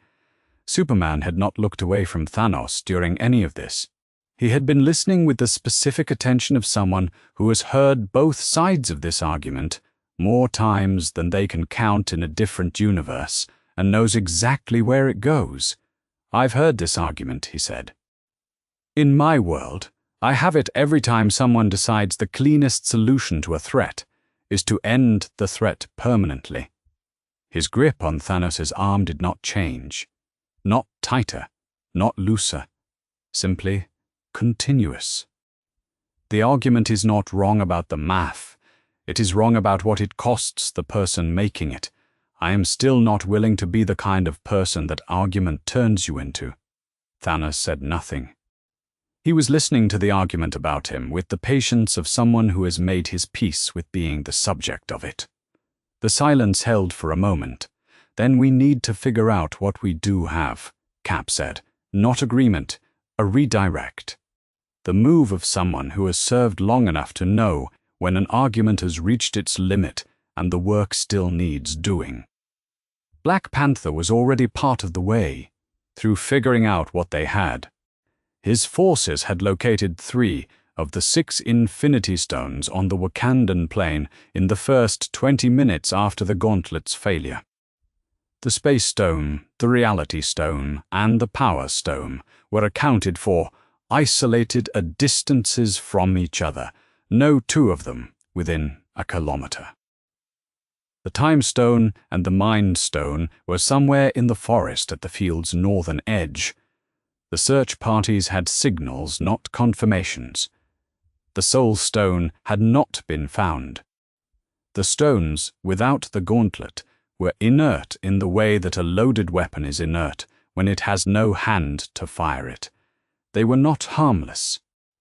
Superman had not looked away from Thanos during any of this. He had been listening with the specific attention of someone who has heard both sides of this argument more times than they can count in a different universe and knows exactly where it goes. "I've heard this argument," he said. "In my world, I have it every time someone decides the cleanest solution to a threat is to end the threat permanently." His grip on Thanos' arm did not change. Not tighter, not looser. Simply continuous. The argument is not wrong about the math. It is wrong about what it costs the person making it. I am still not willing to be the kind of person that argument turns you into. Thanos said nothing. He was listening to the argument about him with the patience of someone who has made his peace with being the subject of it. The silence held for a moment. "Then we need to figure out what we do have," Cap said. "Not agreement, a redirect. The move of someone who has served long enough to know when an argument has reached its limit and the work still needs doing." Black Panther was already part of the way, through figuring out what they had. His forces had located 3 of the 6 Infinity Stones on the Wakandan plain in the first 20 minutes after the Gauntlet's failure. The Space Stone, the Reality Stone, and the Power Stone were accounted for, isolated at distances from each other, no 2 of them within a kilometer. The Time Stone and the Mind Stone were somewhere in the forest at the field's northern edge. The search parties had signals, not confirmations. The Soul Stone had not been found. The stones, without the gauntlet, were inert in the way that a loaded weapon is inert when it has no hand to fire it. They were not harmless.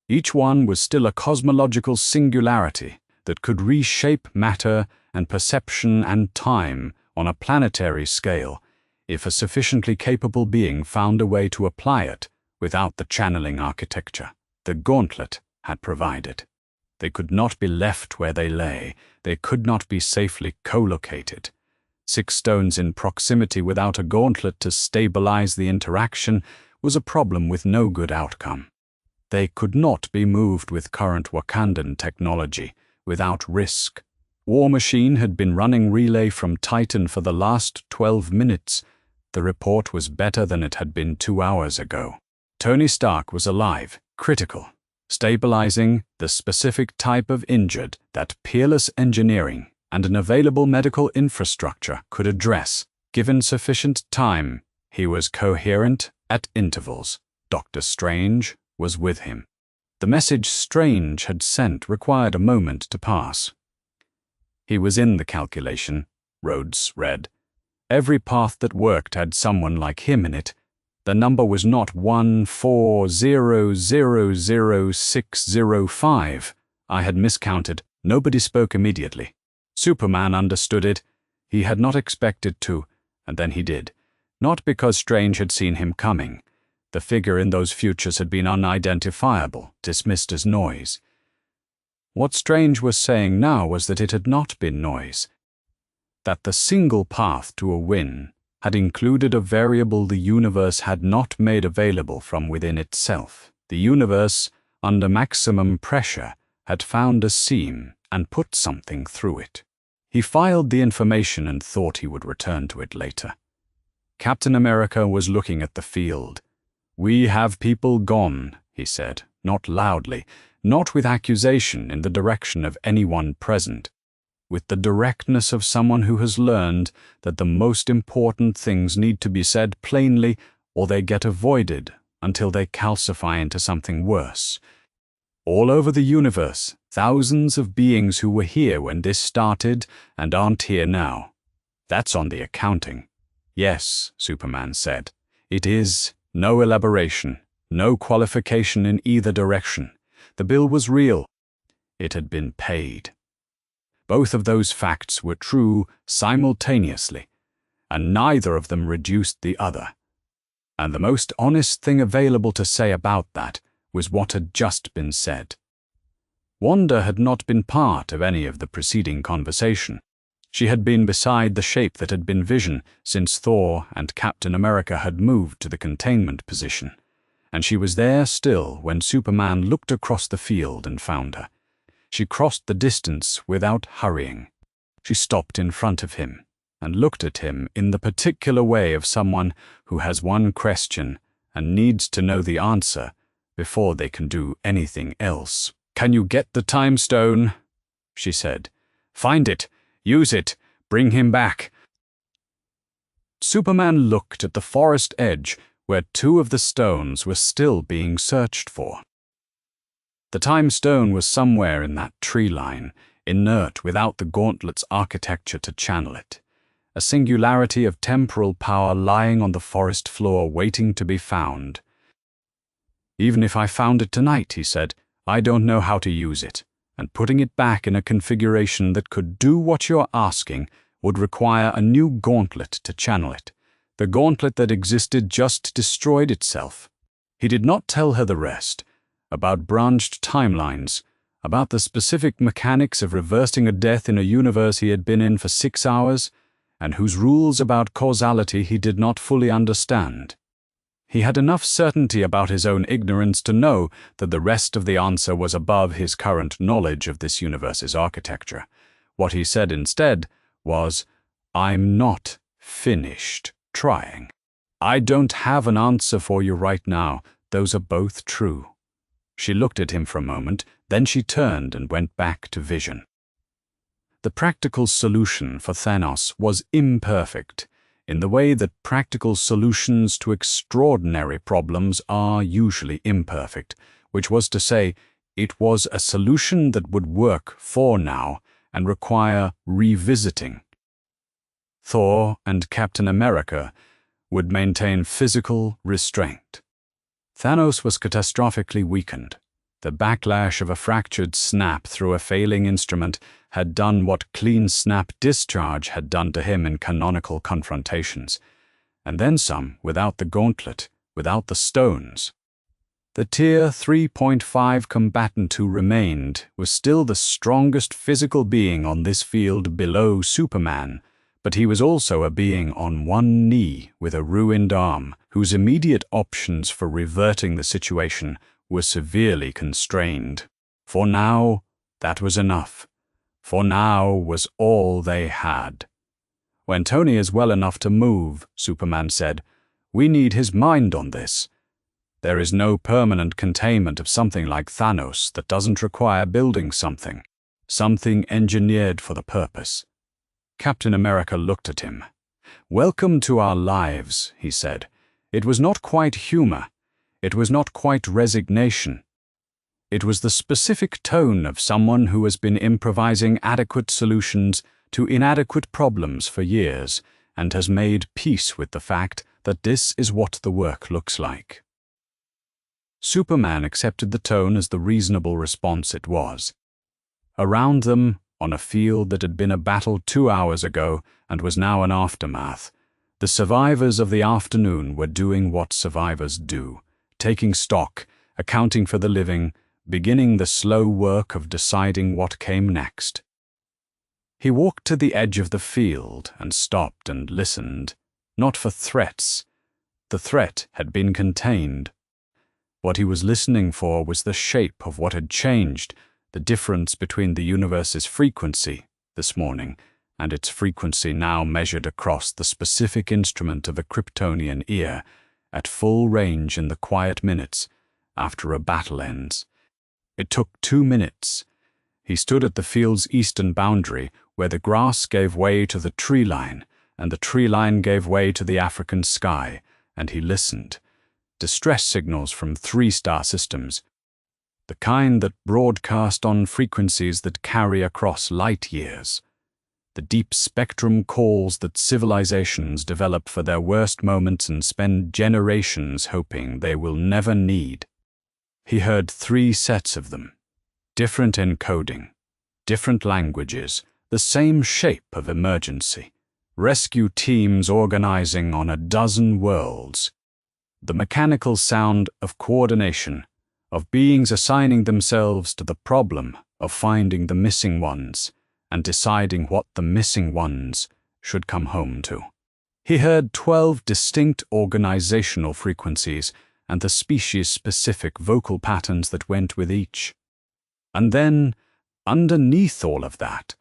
Each one was still a cosmological singularity that could reshape matter and perception and time on a planetary scale if a sufficiently capable being found a way to apply it without the channeling architecture the gauntlet had provided. They could not be left where they lay. They could not be safely co-located. 6 stones in proximity without a gauntlet to stabilize the interaction was a problem with no good outcome. They could not be moved with current Wakandan technology without risk. War Machine had been running relay from Titan for the last 12 minutes. The report was better than it had been 2 hours ago. Tony Stark was alive, critical, stabilizing the specific type of injured that peerless engineering and an available medical infrastructure could address. Given sufficient time, he was coherent at intervals. Dr. Strange was with him. The message Strange had sent required a moment to pass. He was in the calculation, Rhodes read. Every path that worked had someone like him in it. The number was not 140000605. I had miscounted. Nobody spoke immediately. Superman understood it. He had not expected to, and then he did. Not because Strange had seen him coming. The figure in those futures had been unidentifiable, dismissed as noise. What Strange was saying now was that it had not been noise. That the single path to a win had included a variable the universe had not made available from within itself. The universe, under maximum pressure, had found a seam and put something through it. He filed the information and thought he would return to it later. Captain America was looking at the field. "We have people gone," he said, not loudly, not with accusation in the direction of anyone present, with the directness of someone who has learned that the most important things need to be said plainly or they get avoided until they calcify into something worse. All over the universe, thousands of beings who were here when this started and aren't here now. That's on the accounting. Yes, Superman said. It is. No elaboration, no qualification in either direction. The bill was real. It had been paid. Both of those facts were true simultaneously, and neither of them reduced the other. And the most honest thing available to say about that was what had just been said. Wanda had not been part of any of the preceding conversation. She had been beside the shape that had been Vision since Thor and Captain America had moved to the containment position, and she was there still when Superman looked across the field and found her. She crossed the distance without hurrying. She stopped in front of him and looked at him in the particular way of someone who has one question and needs to know the answer before they can do anything else. "Can you get the time stone?" she said. "Find it. Use it. Bring him back." Superman looked at the forest edge where two of the stones were still being searched for. The time stone was somewhere in that tree line, inert without the gauntlet's architecture to channel it. A singularity of temporal power lying on the forest floor waiting to be found. "Even if I found it tonight," he said, "I don't know how to use it. And putting it back in a configuration that could do what you're asking would require a new gauntlet to channel it. The gauntlet that existed just destroyed itself." He did not tell her the rest, about branched timelines, about the specific mechanics of reversing a death in a universe he had been in for 6 hours, and whose rules about causality he did not fully understand. He had enough certainty about his own ignorance to know that the rest of the answer was above his current knowledge of this universe's architecture. What he said instead was, "I'm not finished trying. I don't have an answer for you right now. Those are both true." She looked at him for a moment, then she turned and went back to Vision. The practical solution for Thanos was imperfect, in the way that practical solutions to extraordinary problems are usually imperfect, which was to say, it was a solution that would work for now and require revisiting. Thor and Captain America would maintain physical restraint. Thanos was catastrophically weakened. The backlash of a fractured snap through a failing instrument had done what clean snap discharge had done to him in canonical confrontations, and then some without the gauntlet, without the stones. The Tier 3.5 combatant who remained was still the strongest physical being on this field below Superman, but he was also a being on one knee with a ruined arm, whose immediate options for reverting the situation were severely constrained. For now, that was enough. For now was all they had. "When Tony is well enough to move," Superman said, "we need his mind on this. There is no permanent containment of something like Thanos that doesn't require building something engineered for the purpose." Captain America looked at him. "Welcome to our lives," he said. It was not quite humor. It was not quite resignation. It was the specific tone of someone who has been improvising adequate solutions to inadequate problems for years and has made peace with the fact that this is what the work looks like. Superman accepted the tone as the reasonable response it was. Around them, on a field that had been a battle 2 hours ago and was now an aftermath, the survivors of the afternoon were doing what survivors do, taking stock, accounting for the living, beginning the slow work of deciding what came next. He walked to the edge of the field and stopped and listened, not for threats. The threat had been contained. What he was listening for was the shape of what had changed, the difference between the universe's frequency this morning and its frequency now measured across the specific instrument of a Kryptonian ear, at full range in the quiet minutes after a battle ends. It took 2 minutes. He stood at the field's eastern boundary, where the grass gave way to the tree line, and the tree line gave way to the African sky, and he listened. Distress signals from 3-star systems, the kind that broadcast on frequencies that carry across light years. The deep spectrum calls that civilizations develop for their worst moments and spend generations hoping they will never need. He heard 3 sets of them. Different encoding, different languages, the same shape of emergency. Rescue teams organizing on a dozen worlds. The mechanical sound of coordination, of beings assigning themselves to the problem of finding the missing ones and deciding what the missing ones should come home to. He heard 12 distinct organizational frequencies and the species-specific vocal patterns that went with each. And then, underneath all of that,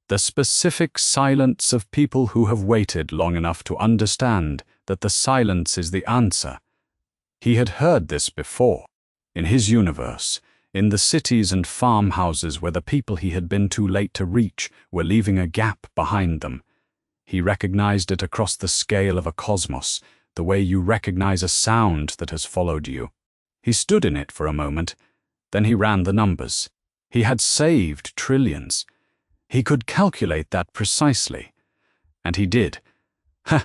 the specific silence of people who have waited long enough to understand that the silence is the answer. He had heard this before. In his universe, in the cities and farmhouses where the people he had been too late to reach were leaving a gap behind them. He recognized it across the scale of a cosmos, the way you recognize a sound that has followed you. He stood in it for a moment, then he ran the numbers. He had saved trillions. He could calculate that precisely. And he did. Ha!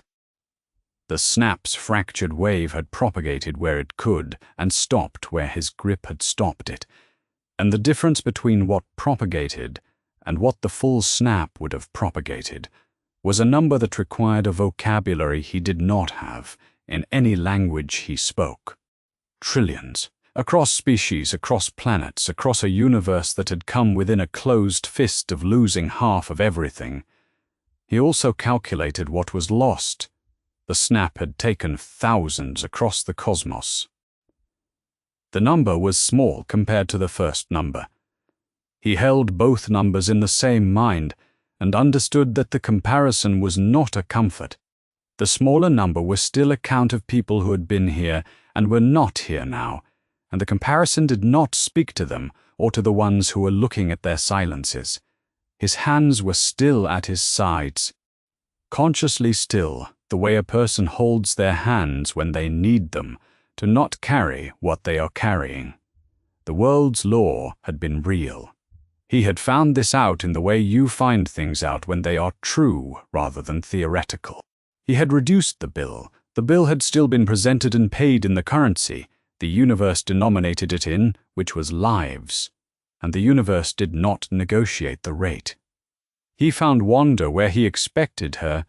The snap's fractured wave had propagated where it could and stopped where his grip had stopped it. And the difference between what propagated and what the full snap would have propagated was a number that required a vocabulary he did not have in any language he spoke. Trillions. Across species, across planets, across a universe that had come within a closed fist of losing half of everything. He also calculated what was lost. The snap had taken thousands across the cosmos. The number was small compared to the first number. He held both numbers in the same mind and understood that the comparison was not a comfort. The smaller number was still a count of people who had been here and were not here now, and the comparison did not speak to them or to the ones who were looking at their silences. His hands were still at his sides, consciously still, the way a person holds their hands when they need them to not carry what they are carrying. The world's law had been real. He had found this out in the way you find things out when they are true rather than theoretical. He had reduced the bill. The bill had still been presented and paid in the currency the universe denominated it in, which was lives, and the universe did not negotiate the rate. He found Wanda where he expected her.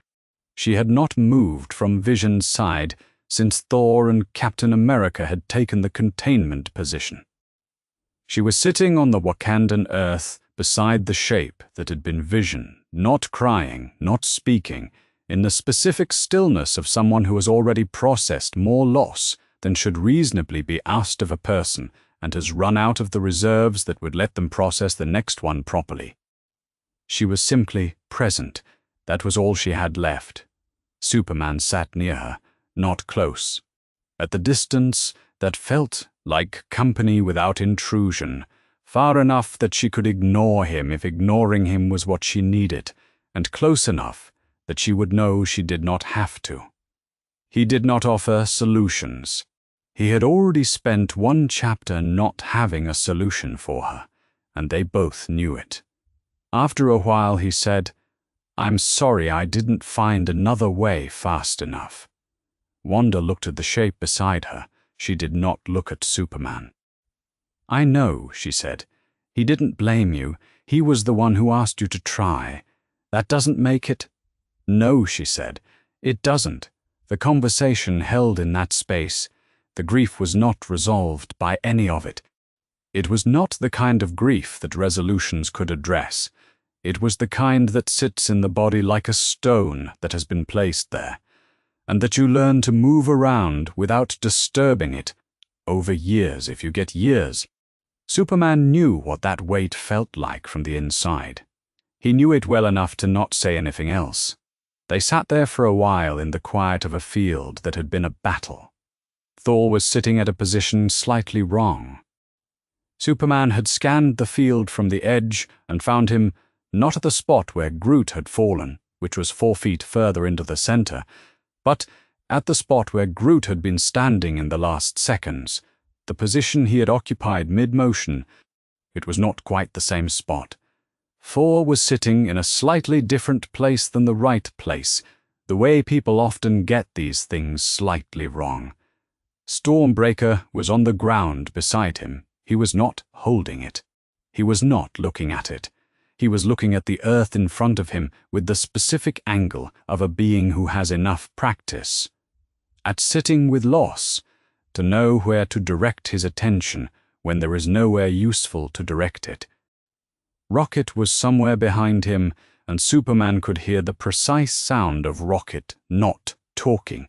She had not moved from Vision's side since Thor and Captain America had taken the containment position. She was sitting on the Wakandan earth beside the shape that had been Vision, not crying, not speaking, in the specific stillness of someone who has already processed more loss than should reasonably be asked of a person and has run out of the reserves that would let them process the next one properly. She was simply present. That was all she had left. Superman sat near her, not close. At the distance that felt like company without intrusion, far enough that she could ignore him if ignoring him was what she needed, and close enough that she would know she did not have to. He did not offer solutions. He had already spent one chapter not having a solution for her, and they both knew it. After a while he said, "I'm sorry I didn't find another way fast enough." Wanda looked at the shape beside her. She did not look at Superman. "I know," she said. "He didn't blame you. He was the one who asked you to try. That doesn't make it—" "No," she said. "It doesn't. The conversation held in that space, the grief was not resolved by any of it. It was not the kind of grief that resolutions could address. It was the kind that sits in the body like a stone that has been placed there, and that you learn to move around without disturbing it, over years if you get years." Superman knew what that weight felt like from the inside. He knew it well enough to not say anything else. They sat there for a while in the quiet of a field that had been a battle. Thor was sitting at a position slightly wrong. Superman had scanned the field from the edge and found him not at the spot where Groot had fallen, which was 4 feet further into the center, but at the spot where Groot had been standing in the last seconds, the position he had occupied mid-motion. It was not quite the same spot. Thor was sitting in a slightly different place than the right place, the way people often get these things slightly wrong. Stormbreaker was on the ground beside him. He was not holding it. He was not looking at it. He was looking at the earth in front of him with the specific angle of a being who has enough practice at sitting with loss to know where to direct his attention when there is nowhere useful to direct it. Rocket was somewhere behind him, and Superman could hear the precise sound of Rocket not talking,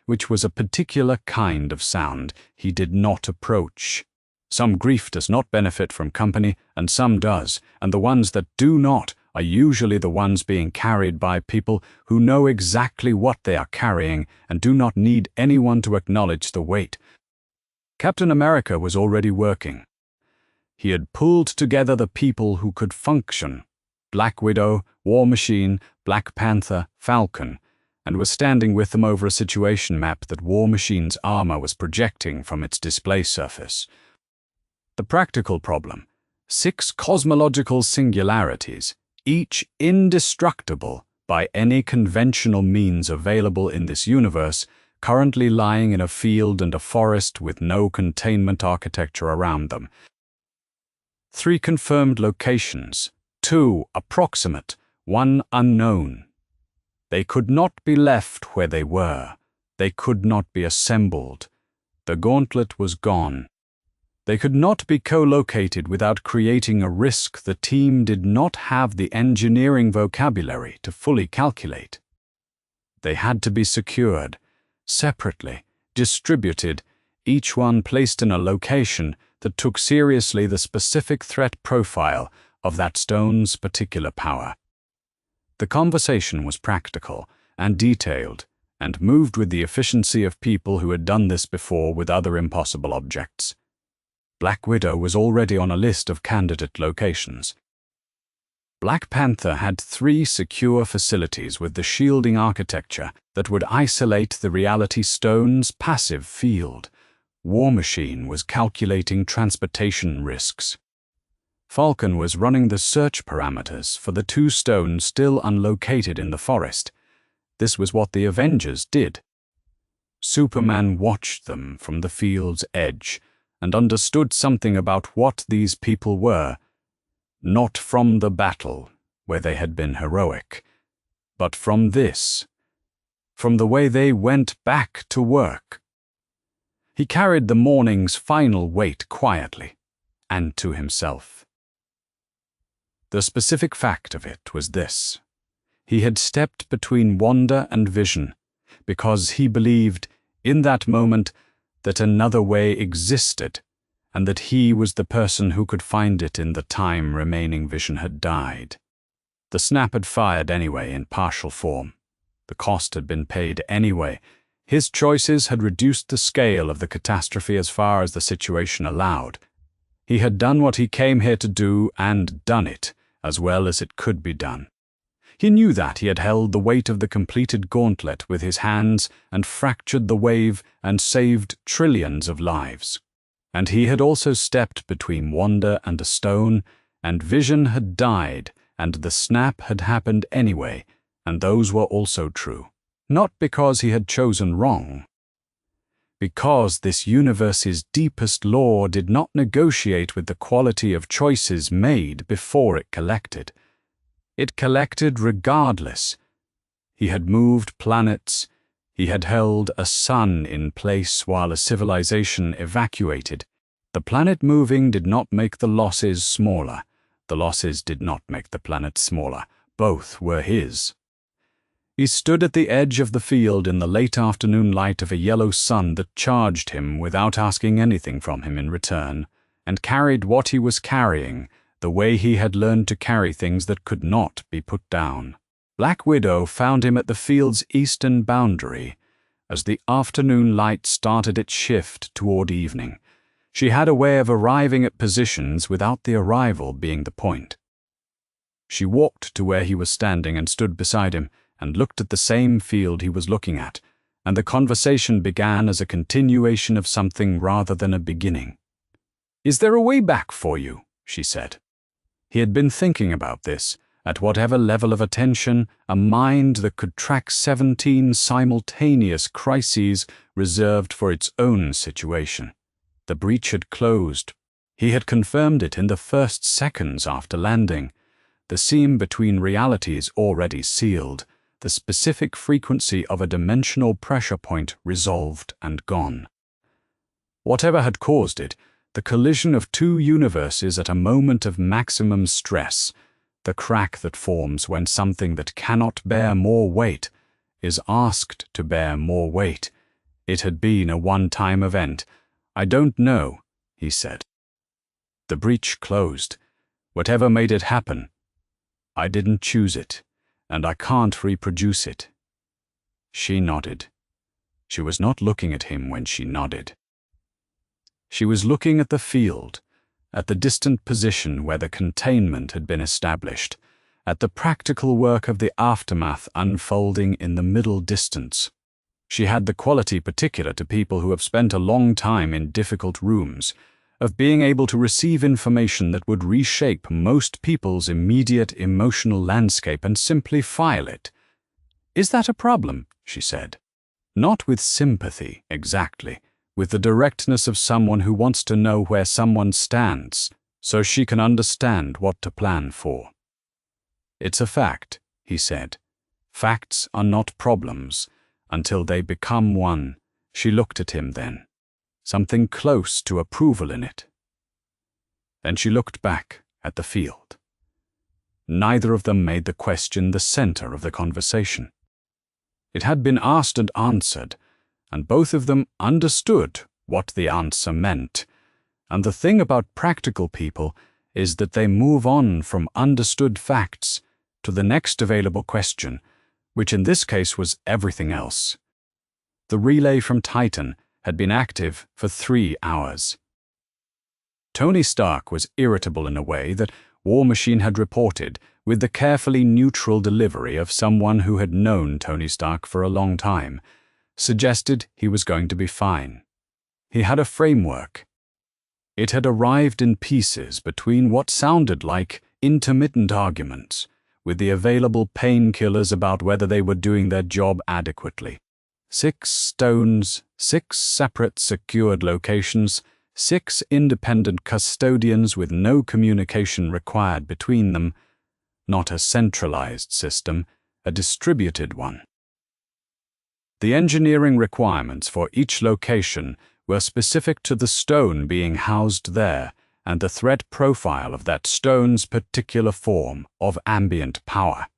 which was a particular kind of sound he did not approach. Some grief does not benefit from company, and some does, and the ones that do not are usually the ones being carried by people who know exactly what they are carrying and do not need anyone to acknowledge the weight. Captain America was already working. He had pulled together the people who could function: Black Widow, War Machine, Black Panther, Falcon, and was standing with them over a situation map that War Machine's armor was projecting from its display surface. The practical problem: 6 cosmological singularities, each indestructible by any conventional means available in this universe, currently lying in a field and a forest with no containment architecture around them. 3 confirmed locations, 2 approximate, 1 unknown. They could not be left where they were. They could not be assembled. The gauntlet was gone. They could not be co-located without creating a risk the team did not have the engineering vocabulary to fully calculate. They had to be secured, separately, distributed, each one placed in a location that took seriously the specific threat profile of that stone's particular power. The conversation was practical and detailed, and moved with the efficiency of people who had done this before with other impossible objects. Black Widow was already on a list of candidate locations. Black Panther had 3 secure facilities with the shielding architecture that would isolate the Reality Stone's passive field. War Machine was calculating transportation risks. Falcon was running the search parameters for the 2 stones still unlocated in the forest. This was what the Avengers did. Superman watched them from the field's edge and understood something about what these people were, not from the battle, where they had been heroic, but from this, from the way they went back to work. He carried the morning's final weight quietly, and to himself. The specific fact of it was this: he had stepped between Wanda and Vision, because he believed, in that moment, that another way existed, and that he was the person who could find it in the time remaining Vision had died. The snap had fired anyway in partial form. The cost had been paid anyway. His choices had reduced the scale of the catastrophe as far as the situation allowed. He had done what he came here to do and done it as well as it could be done. He knew that he had held the weight of the completed gauntlet with his hands and fractured the wave and saved trillions of lives. And he had also stepped between Wanda and a stone, and Vision had died, and the snap had happened anyway, and those were also true. Not because he had chosen wrong. Because this universe's deepest law did not negotiate with the quality of choices made before it collected. It collected regardless. He had moved planets. He had held a sun in place while a civilization evacuated. The planet moving did not make the losses smaller. The losses did not make the planet smaller. Both were his. He stood at the edge of the field in the late afternoon light of a yellow sun that charged him without asking anything from him in return, and carried what he was carrying, the way he had learned to carry things that could not be put down. Black Widow found him at the field's eastern boundary, as the afternoon light started its shift toward evening. She had a way of arriving at positions without the arrival being the point. She walked to where he was standing and stood beside him and looked at the same field he was looking at, and the conversation began as a continuation of something rather than a beginning. "Is there a way back for you?" she said. He had been thinking about this. At whatever level of attention, a mind that could track 17 simultaneous crises reserved for its own situation. The breach had closed. He had confirmed it in the first seconds after landing. The seam between realities already sealed, the specific frequency of a dimensional pressure point resolved and gone. Whatever had caused it, the collision of two universes at a moment of maximum stress, the crack that forms when something that cannot bear more weight is asked to bear more weight. It had been a one-time event. "I don't know," he said. "The breach closed. Whatever made it happen, I didn't choose it, and I can't reproduce it." She nodded. She was not looking at him when she nodded. She was looking at the field, at the distant position where the containment had been established, at the practical work of the aftermath unfolding in the middle distance. She had the quality particular to people who have spent a long time in difficult rooms, of being able to receive information that would reshape most people's immediate emotional landscape and simply file it. "Is that a problem?" she said. Not with sympathy, exactly. With the directness of someone who wants to know where someone stands, so she can understand what to plan for. "It's a fact," he said. "Facts are not problems until they become one." She looked at him then, something close to approval in it. Then she looked back at the field. Neither of them made the question the center of the conversation. It had been asked and answered, and both of them understood what the answer meant. And the thing about practical people is that they move on from understood facts to the next available question, which in this case was everything else. The relay from Titan had been active for 3 hours. Tony Stark was irritable in a way that War Machine had reported, with the carefully neutral delivery of someone who had known Tony Stark for a long time, suggested he was going to be fine. He had a framework. It had arrived in pieces between what sounded like intermittent arguments, with the available painkillers about whether they were doing their job adequately. 6 stones, 6 separate secured locations, 6 independent custodians with no communication required between them, not a centralized system, a distributed one. The engineering requirements for each location were specific to the stone being housed there and the threat profile of that stone's particular form of ambient power.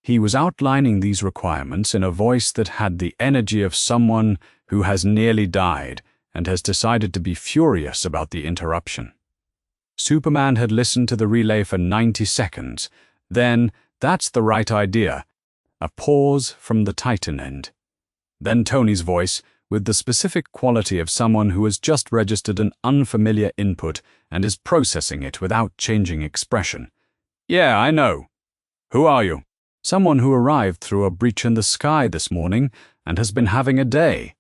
He was outlining these requirements in a voice that had the energy of someone who has nearly died and has decided to be furious about the interruption. Superman had listened to the relay for 90 seconds. Then, "That's the right idea." A pause from the Titan end. Then Tony's voice, with the specific quality of someone who has just registered an unfamiliar input and is processing it without changing expression. "Yeah, I know. Who are you?" "Someone who arrived through a breach in the sky this morning and has been having a day."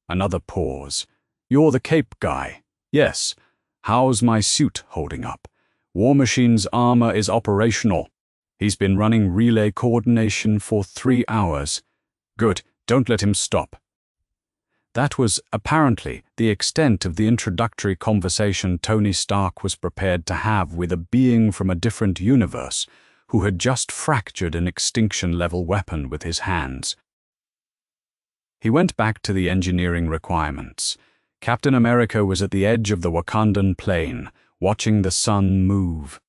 Another pause. "You're the Cape guy." "Yes. How's my suit holding up?" "War Machine's armor is operational. He's been running relay coordination for 3 hours." "Good. Don't let him stop." That was apparently the extent of the introductory conversation Tony Stark was prepared to have with a being from a different universe who had just fractured an extinction-level weapon with his hands. He went back to the engineering requirements. Captain America was at the edge of the Wakandan plain, watching the sun move.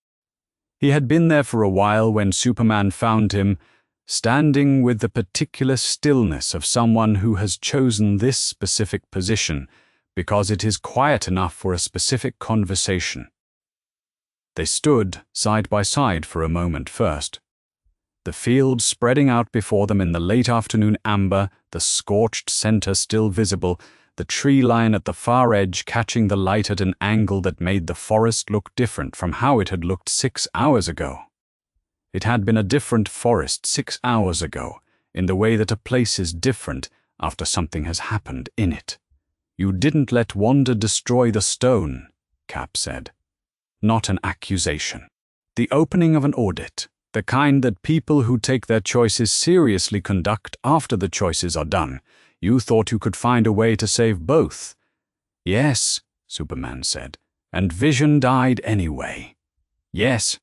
He had been there for a while when Superman found him, standing with the particular stillness of someone who has chosen this specific position because it is quiet enough for a specific conversation. They stood side by side for a moment first. The field spreading out before them in the late afternoon amber, the scorched center still visible, the tree line at the far edge catching the light at an angle that made the forest look different from how it had looked 6 hours ago. It had been a different forest 6 hours ago, in the way that a place is different after something has happened in it. "You didn't let wonder destroy the stone," Cap said. Not an accusation. The opening of an audit, the kind that people who take their choices seriously conduct after the choices are done. You thought you could find a way to save both. "Yes," Superman said, "and Vision died anyway." "Yes.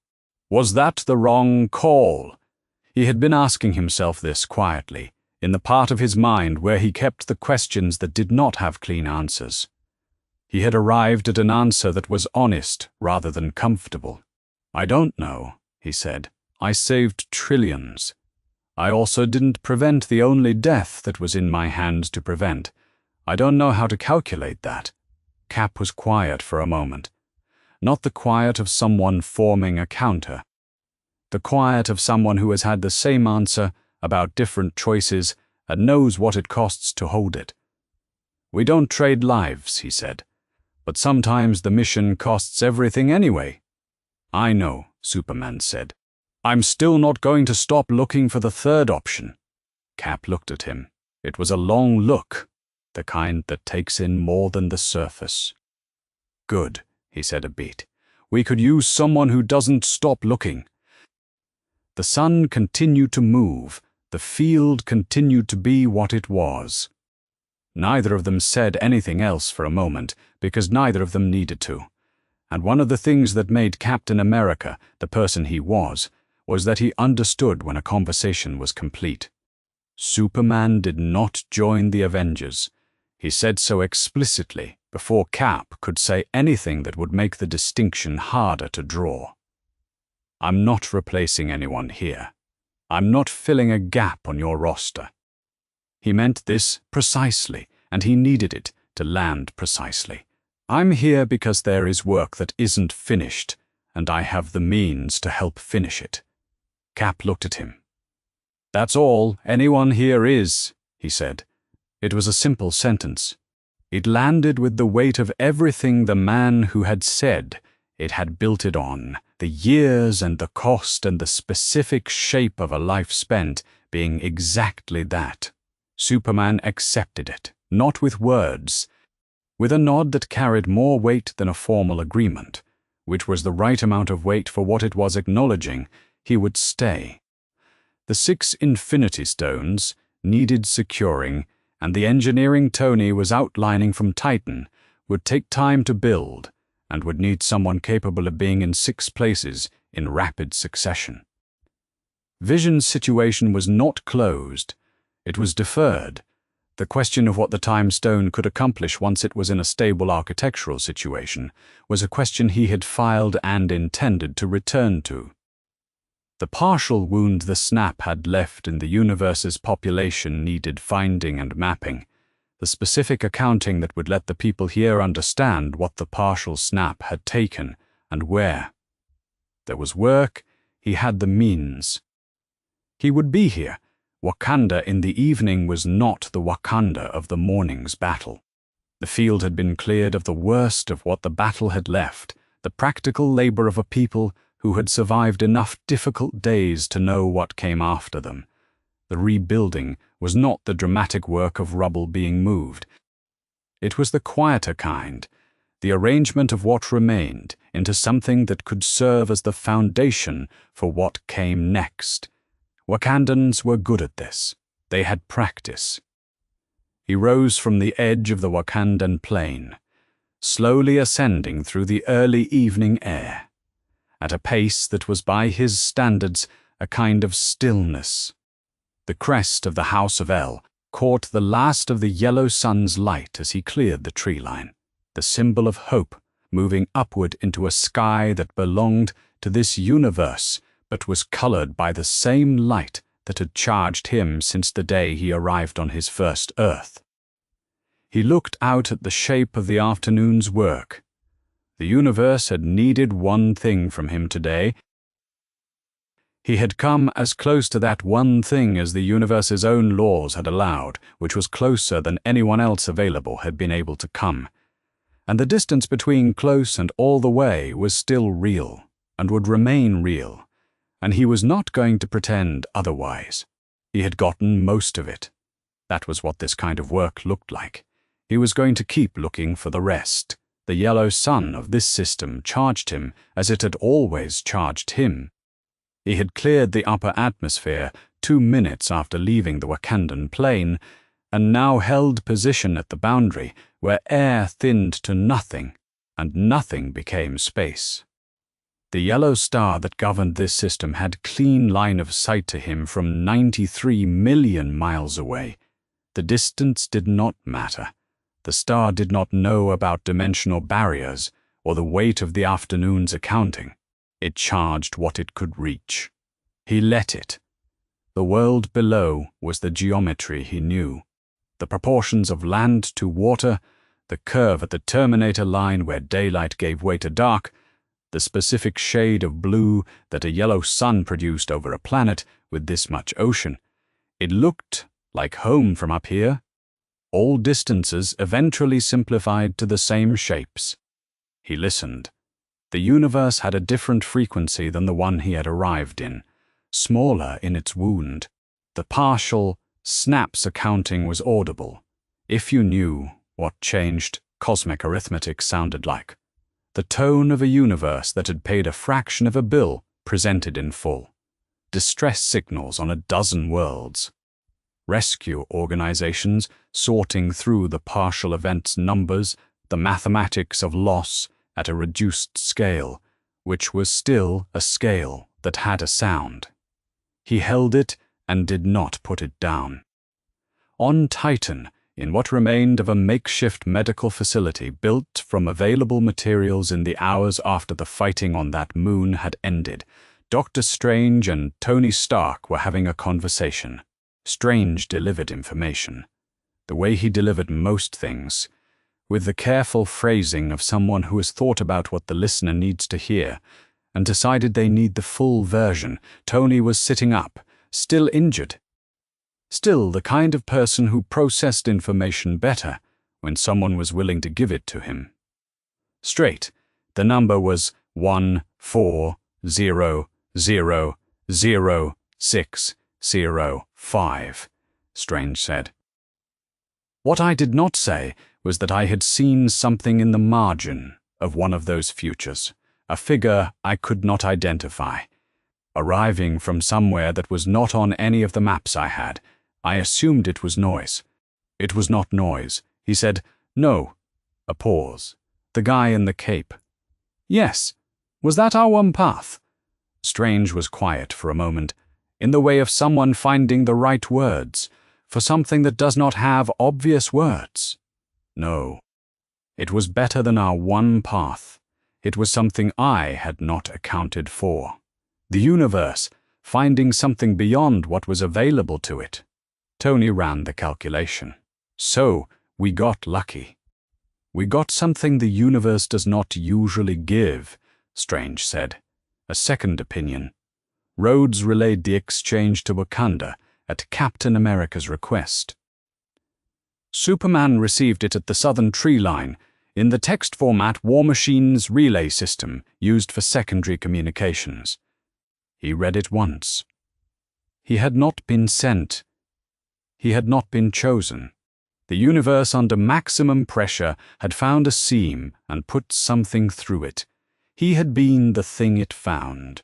Was that the wrong call?" He had been asking himself this quietly, in the part of his mind where he kept the questions that did not have clean answers. He had arrived at an answer that was honest rather than comfortable. "I don't know," he said. "I saved trillions. I also didn't prevent the only death that was in my hands to prevent. I don't know how to calculate that." Cap was quiet for a moment. Not the quiet of someone forming a counter. The quiet of someone who has had the same answer about different choices and knows what it costs to hold it. "We don't trade lives," he said. "But sometimes the mission costs everything anyway." "I know," Superman said. "I'm still not going to stop looking for the third option." Cap looked at him. It was a long look, the kind that takes in more than the surface. "Good," he said a beat. "We could use someone who doesn't stop looking." The sun continued to move. The field continued to be what it was. Neither of them said anything else for a moment, because neither of them needed to. And one of the things that made Captain America the person he was that he understood when a conversation was complete. Superman did not join the Avengers. He said so explicitly before Cap could say anything that would make the distinction harder to draw. "I'm not replacing anyone here. I'm not filling a gap on your roster." He meant this precisely, and he needed it to land precisely. "I'm here because there is work that isn't finished, and I have the means to help finish it." Cap looked at him. "That's all anyone here is," he said. It was a simple sentence. It landed with the weight of everything the man who had said it had built it on, the years and the cost and the specific shape of a life spent being exactly that. Superman accepted it, not with words, with a nod that carried more weight than a formal agreement, which was the right amount of weight for what it was acknowledging. He would stay. The 6 Infinity Stones needed securing, and the engineering Tony was outlining from Titan would take time to build, and would need someone capable of being in 6 places in rapid succession. Vision's situation was not closed. It was deferred. The question of what the Time Stone could accomplish once it was in a stable architectural situation was a question he had filed and intended to return to. The partial wound the snap had left in the universe's population needed finding and mapping, the specific accounting that would let the people here understand what the partial snap had taken and where. There was work, he had the means. He would be here. Wakanda in the evening was not the Wakanda of the morning's battle. The field had been cleared of the worst of what the battle had left, the practical labor of a people who had survived enough difficult days to know what came after them. The rebuilding was not the dramatic work of rubble being moved. It was the quieter kind, the arrangement of what remained into something that could serve as the foundation for what came next. Wakandans were good at this. They had practice. He rose from the edge of the Wakandan plain, slowly ascending through the early evening air, at a pace that was by his standards a kind of stillness. The crest of the House of El caught the last of the yellow sun's light as he cleared the tree line, the symbol of hope moving upward into a sky that belonged to this universe but was colored by the same light that had charged him since the day he arrived on his first Earth. He looked out at the shape of the afternoon's work. The universe had needed one thing from him today. He had come as close to that one thing as the universe's own laws had allowed, which was closer than anyone else available had been able to come. And the distance between close and all the way was still real, and would remain real, and he was not going to pretend otherwise. He had gotten most of it. That was what this kind of work looked like. He was going to keep looking for the rest. The yellow sun of this system charged him as it had always charged him. He had cleared the upper atmosphere 2 minutes after leaving the Wakandan plain, and now held position at the boundary where air thinned to nothing, and nothing became space. The yellow star that governed this system had clean line of sight to him from 93 million miles away. The distance did not matter. The star did not know about dimensional barriers or the weight of the afternoon's accounting. It charged what it could reach. He let it. The world below was the geometry he knew. The proportions of land to water, the curve at the terminator line where daylight gave way to dark, the specific shade of blue that a yellow sun produced over a planet with this much ocean. It looked like home from up here. All distances eventually simplified to the same shapes. He listened. The universe had a different frequency than the one he had arrived in, smaller in its wound. The partial snaps accounting was audible, if you knew what changed cosmic arithmetic sounded like. The tone of a universe that had paid a fraction of a bill presented in full. Distress signals on a dozen worlds. Rescue organizations sorting through the partial events numbers, the mathematics of loss at a reduced scale, which was still a scale that had a sound. He held it and did not put it down. On Titan, in what remained of a makeshift medical facility built from available materials in the hours after the fighting on that moon had ended, Dr. Strange and Tony Stark were having a conversation. Strange delivered information, the way he delivered most things, with the careful phrasing of someone who has thought about what the listener needs to hear and decided they need the full version. Tony was sitting up, still injured. Still the kind of person who processed information better when someone was willing to give it to him. Straight, the number was 140000605, Strange said. What I did not say was that I had seen something in the margin of one of those futures, a figure I could not identify. Arriving from somewhere that was not on any of the maps I had, I assumed it was noise. It was not noise. He said, "No." A pause. The guy in the cape. "Yes. Was that our one path?" Strange was quiet for a moment, in the way of someone finding the right words for something that does not have obvious words. No. It was better than our one path. It was something I had not accounted for. The universe, finding something beyond what was available to it. Tony ran the calculation. So, we got lucky. We got something the universe does not usually give, Strange said. A second opinion. Rhodes relayed the exchange to Wakanda at Captain America's request. Superman received it at the Southern Tree Line, in the text format War Machine's relay system used for secondary communications. He read it once. He had not been sent. He had not been chosen. The universe under maximum pressure had found a seam and put something through it. He had been the thing it found.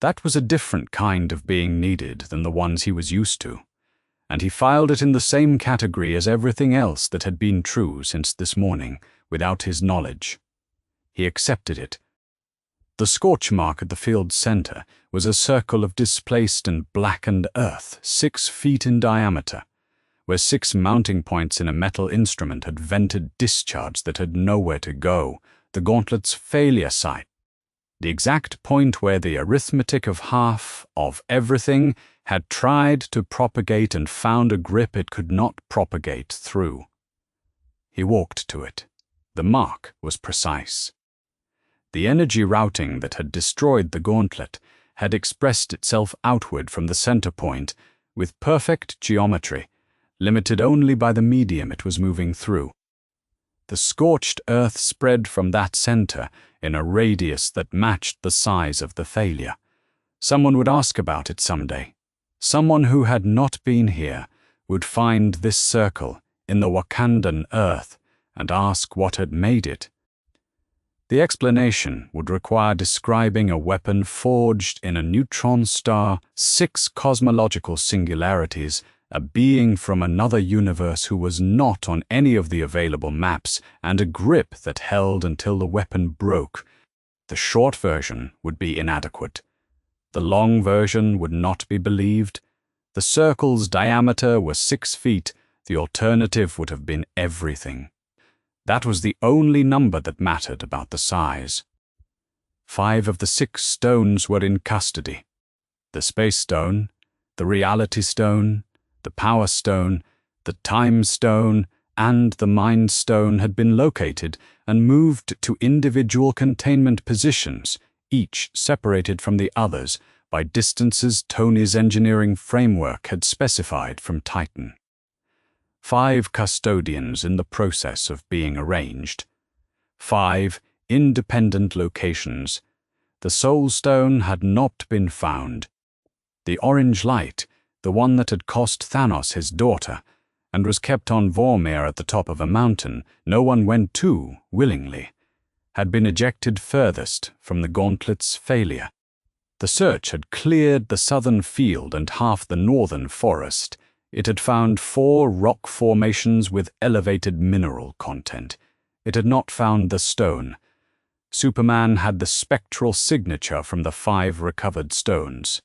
That was a different kind of being needed than the ones he was used to, and he filed it in the same category as everything else that had been true since this morning, without his knowledge. He accepted it. The scorch mark at the field's center was a circle of displaced and blackened earth 6 feet in diameter, where 6 mounting points in a metal instrument had vented discharge that had nowhere to go, the gauntlet's failure site. The exact point where the arithmetic of half of everything had tried to propagate and found a grip it could not propagate through. He walked to it. The mark was precise. The energy routing that had destroyed the gauntlet had expressed itself outward from the center point with perfect geometry, limited only by the medium it was moving through. The scorched earth spread from that center in a radius that matched the size of the failure. Someone would ask about it someday. Someone who had not been here would find this circle in the Wakandan earth and ask what had made it. The explanation would require describing a weapon forged in a neutron star, 6 cosmological singularities, a being from another universe who was not on any of the available maps, and a grip that held until the weapon broke. The short version would be inadequate. The long version would not be believed. The circle's diameter was 6 feet. The alternative would have been everything. That was the only number that mattered about the size. 5 of the 6 stones were in custody. The Space Stone, the Reality Stone, the Power Stone, the Time Stone, and the Mind Stone had been located and moved to individual containment positions, each separated from the others by distances Tony's engineering framework had specified from Titan. 5 custodians in the process of being arranged. 5 independent locations. The Soul Stone had not been found. The orange light, the one that had cost Thanos his daughter, and was kept on Vormir at the top of a mountain no one went to willingly, had been ejected furthest from the Gauntlet's failure. The search had cleared the southern field and half the northern forest. It had found 4 rock formations with elevated mineral content. It had not found the stone. Superman had the spectral signature from the 5 recovered stones.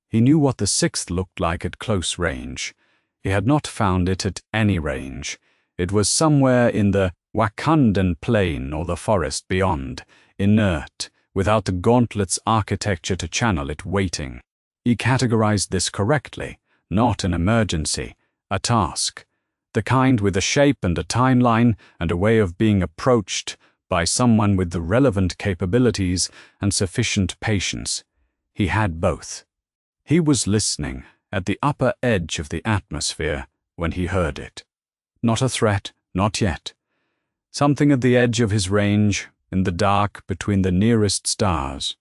He knew what the 6th looked like at close range. He had not found it at any range. It was somewhere in the Wakandan plain or the forest beyond, inert, without the Gauntlet's architecture to channel it waiting. He categorized this correctly. Not an emergency, a task, the kind with a shape and a timeline and a way of being approached by someone with the relevant capabilities and sufficient patience. He had both. He was listening at the upper edge of the atmosphere when he heard it. Not a threat, not yet. Something at the edge of his range, in the dark between the nearest stars.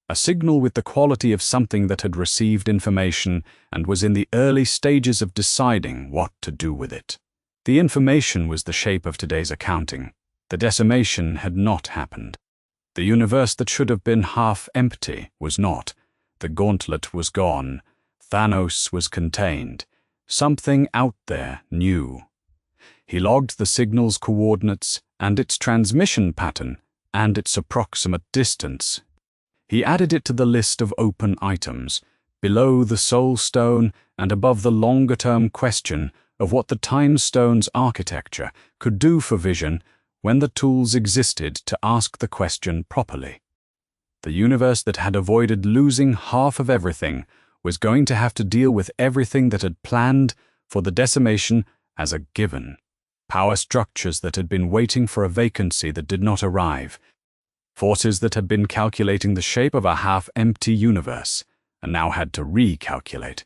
A signal with the quality of something that had received information and was in the early stages of deciding what to do with it. The information was the shape of today's accounting. The decimation had not happened. The universe that should have been half empty was not. The Gauntlet was gone. Thanos was contained. Something out there knew. He logged the signal's coordinates and its transmission pattern and its approximate distance. He added it to the list of open items, below the Soul Stone and above the longer-term question of what the Time Stone's architecture could do for Vision when the tools existed to ask the question properly. The universe that had avoided losing half of everything was going to have to deal with everything that had planned for the decimation as a given. Power structures that had been waiting for a vacancy that did not arrive. Forces that had been calculating the shape of a half-empty universe and now had to recalculate.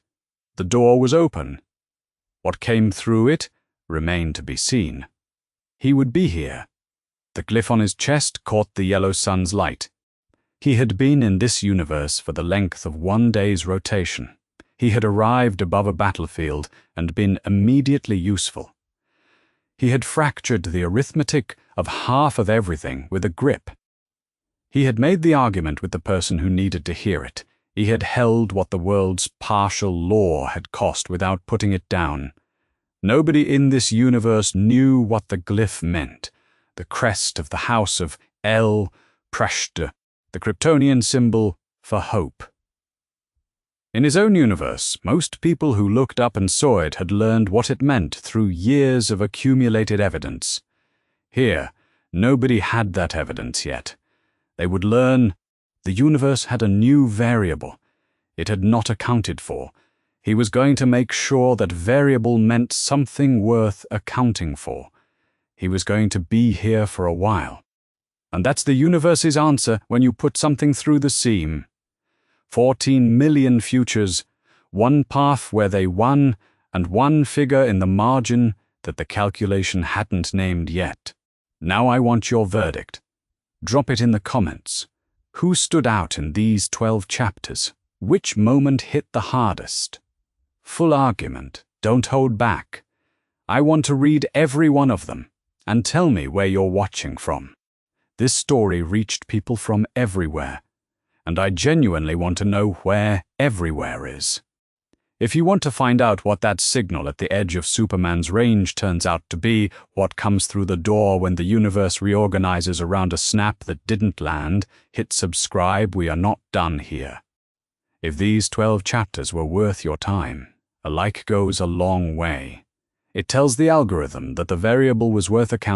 The door was open. What came through it remained to be seen. He would be here. The glyph on his chest caught the yellow sun's light. He had been in this universe for the length of 1 day's rotation. He had arrived above a battlefield and been immediately useful. He had fractured the arithmetic of half of everything with a grip. He had made the argument with the person who needed to hear it. He had held what the world's partial law had cost without putting it down. Nobody in this universe knew what the glyph meant, the crest of the house of El Preshta, the Kryptonian symbol for hope. In his own universe, most people who looked up and saw it had learned what it meant through years of accumulated evidence. Here, nobody had that evidence yet. They would learn the universe had a new variable. It had not accounted for. He was going to make sure that variable meant something worth accounting for. He was going to be here for a while. And that's the universe's answer when you put something through the seam. 14 million futures, one path where they won, and one figure in the margin that the calculation hadn't named yet. Now I want your verdict. Drop it in the comments. Who stood out in these 12 chapters? Which moment hit the hardest? Full argument. Don't hold back. I want to read every one of them, and tell me where you're watching from. This story reached people from everywhere, and I genuinely want to know where everywhere is. If you want to find out what that signal at the edge of Superman's range turns out to be, what comes through the door when the universe reorganizes around a snap that didn't land, hit subscribe. We are not done here. If these 12 chapters were worth your time, a like goes a long way. It tells the algorithm that the variable was worth accounting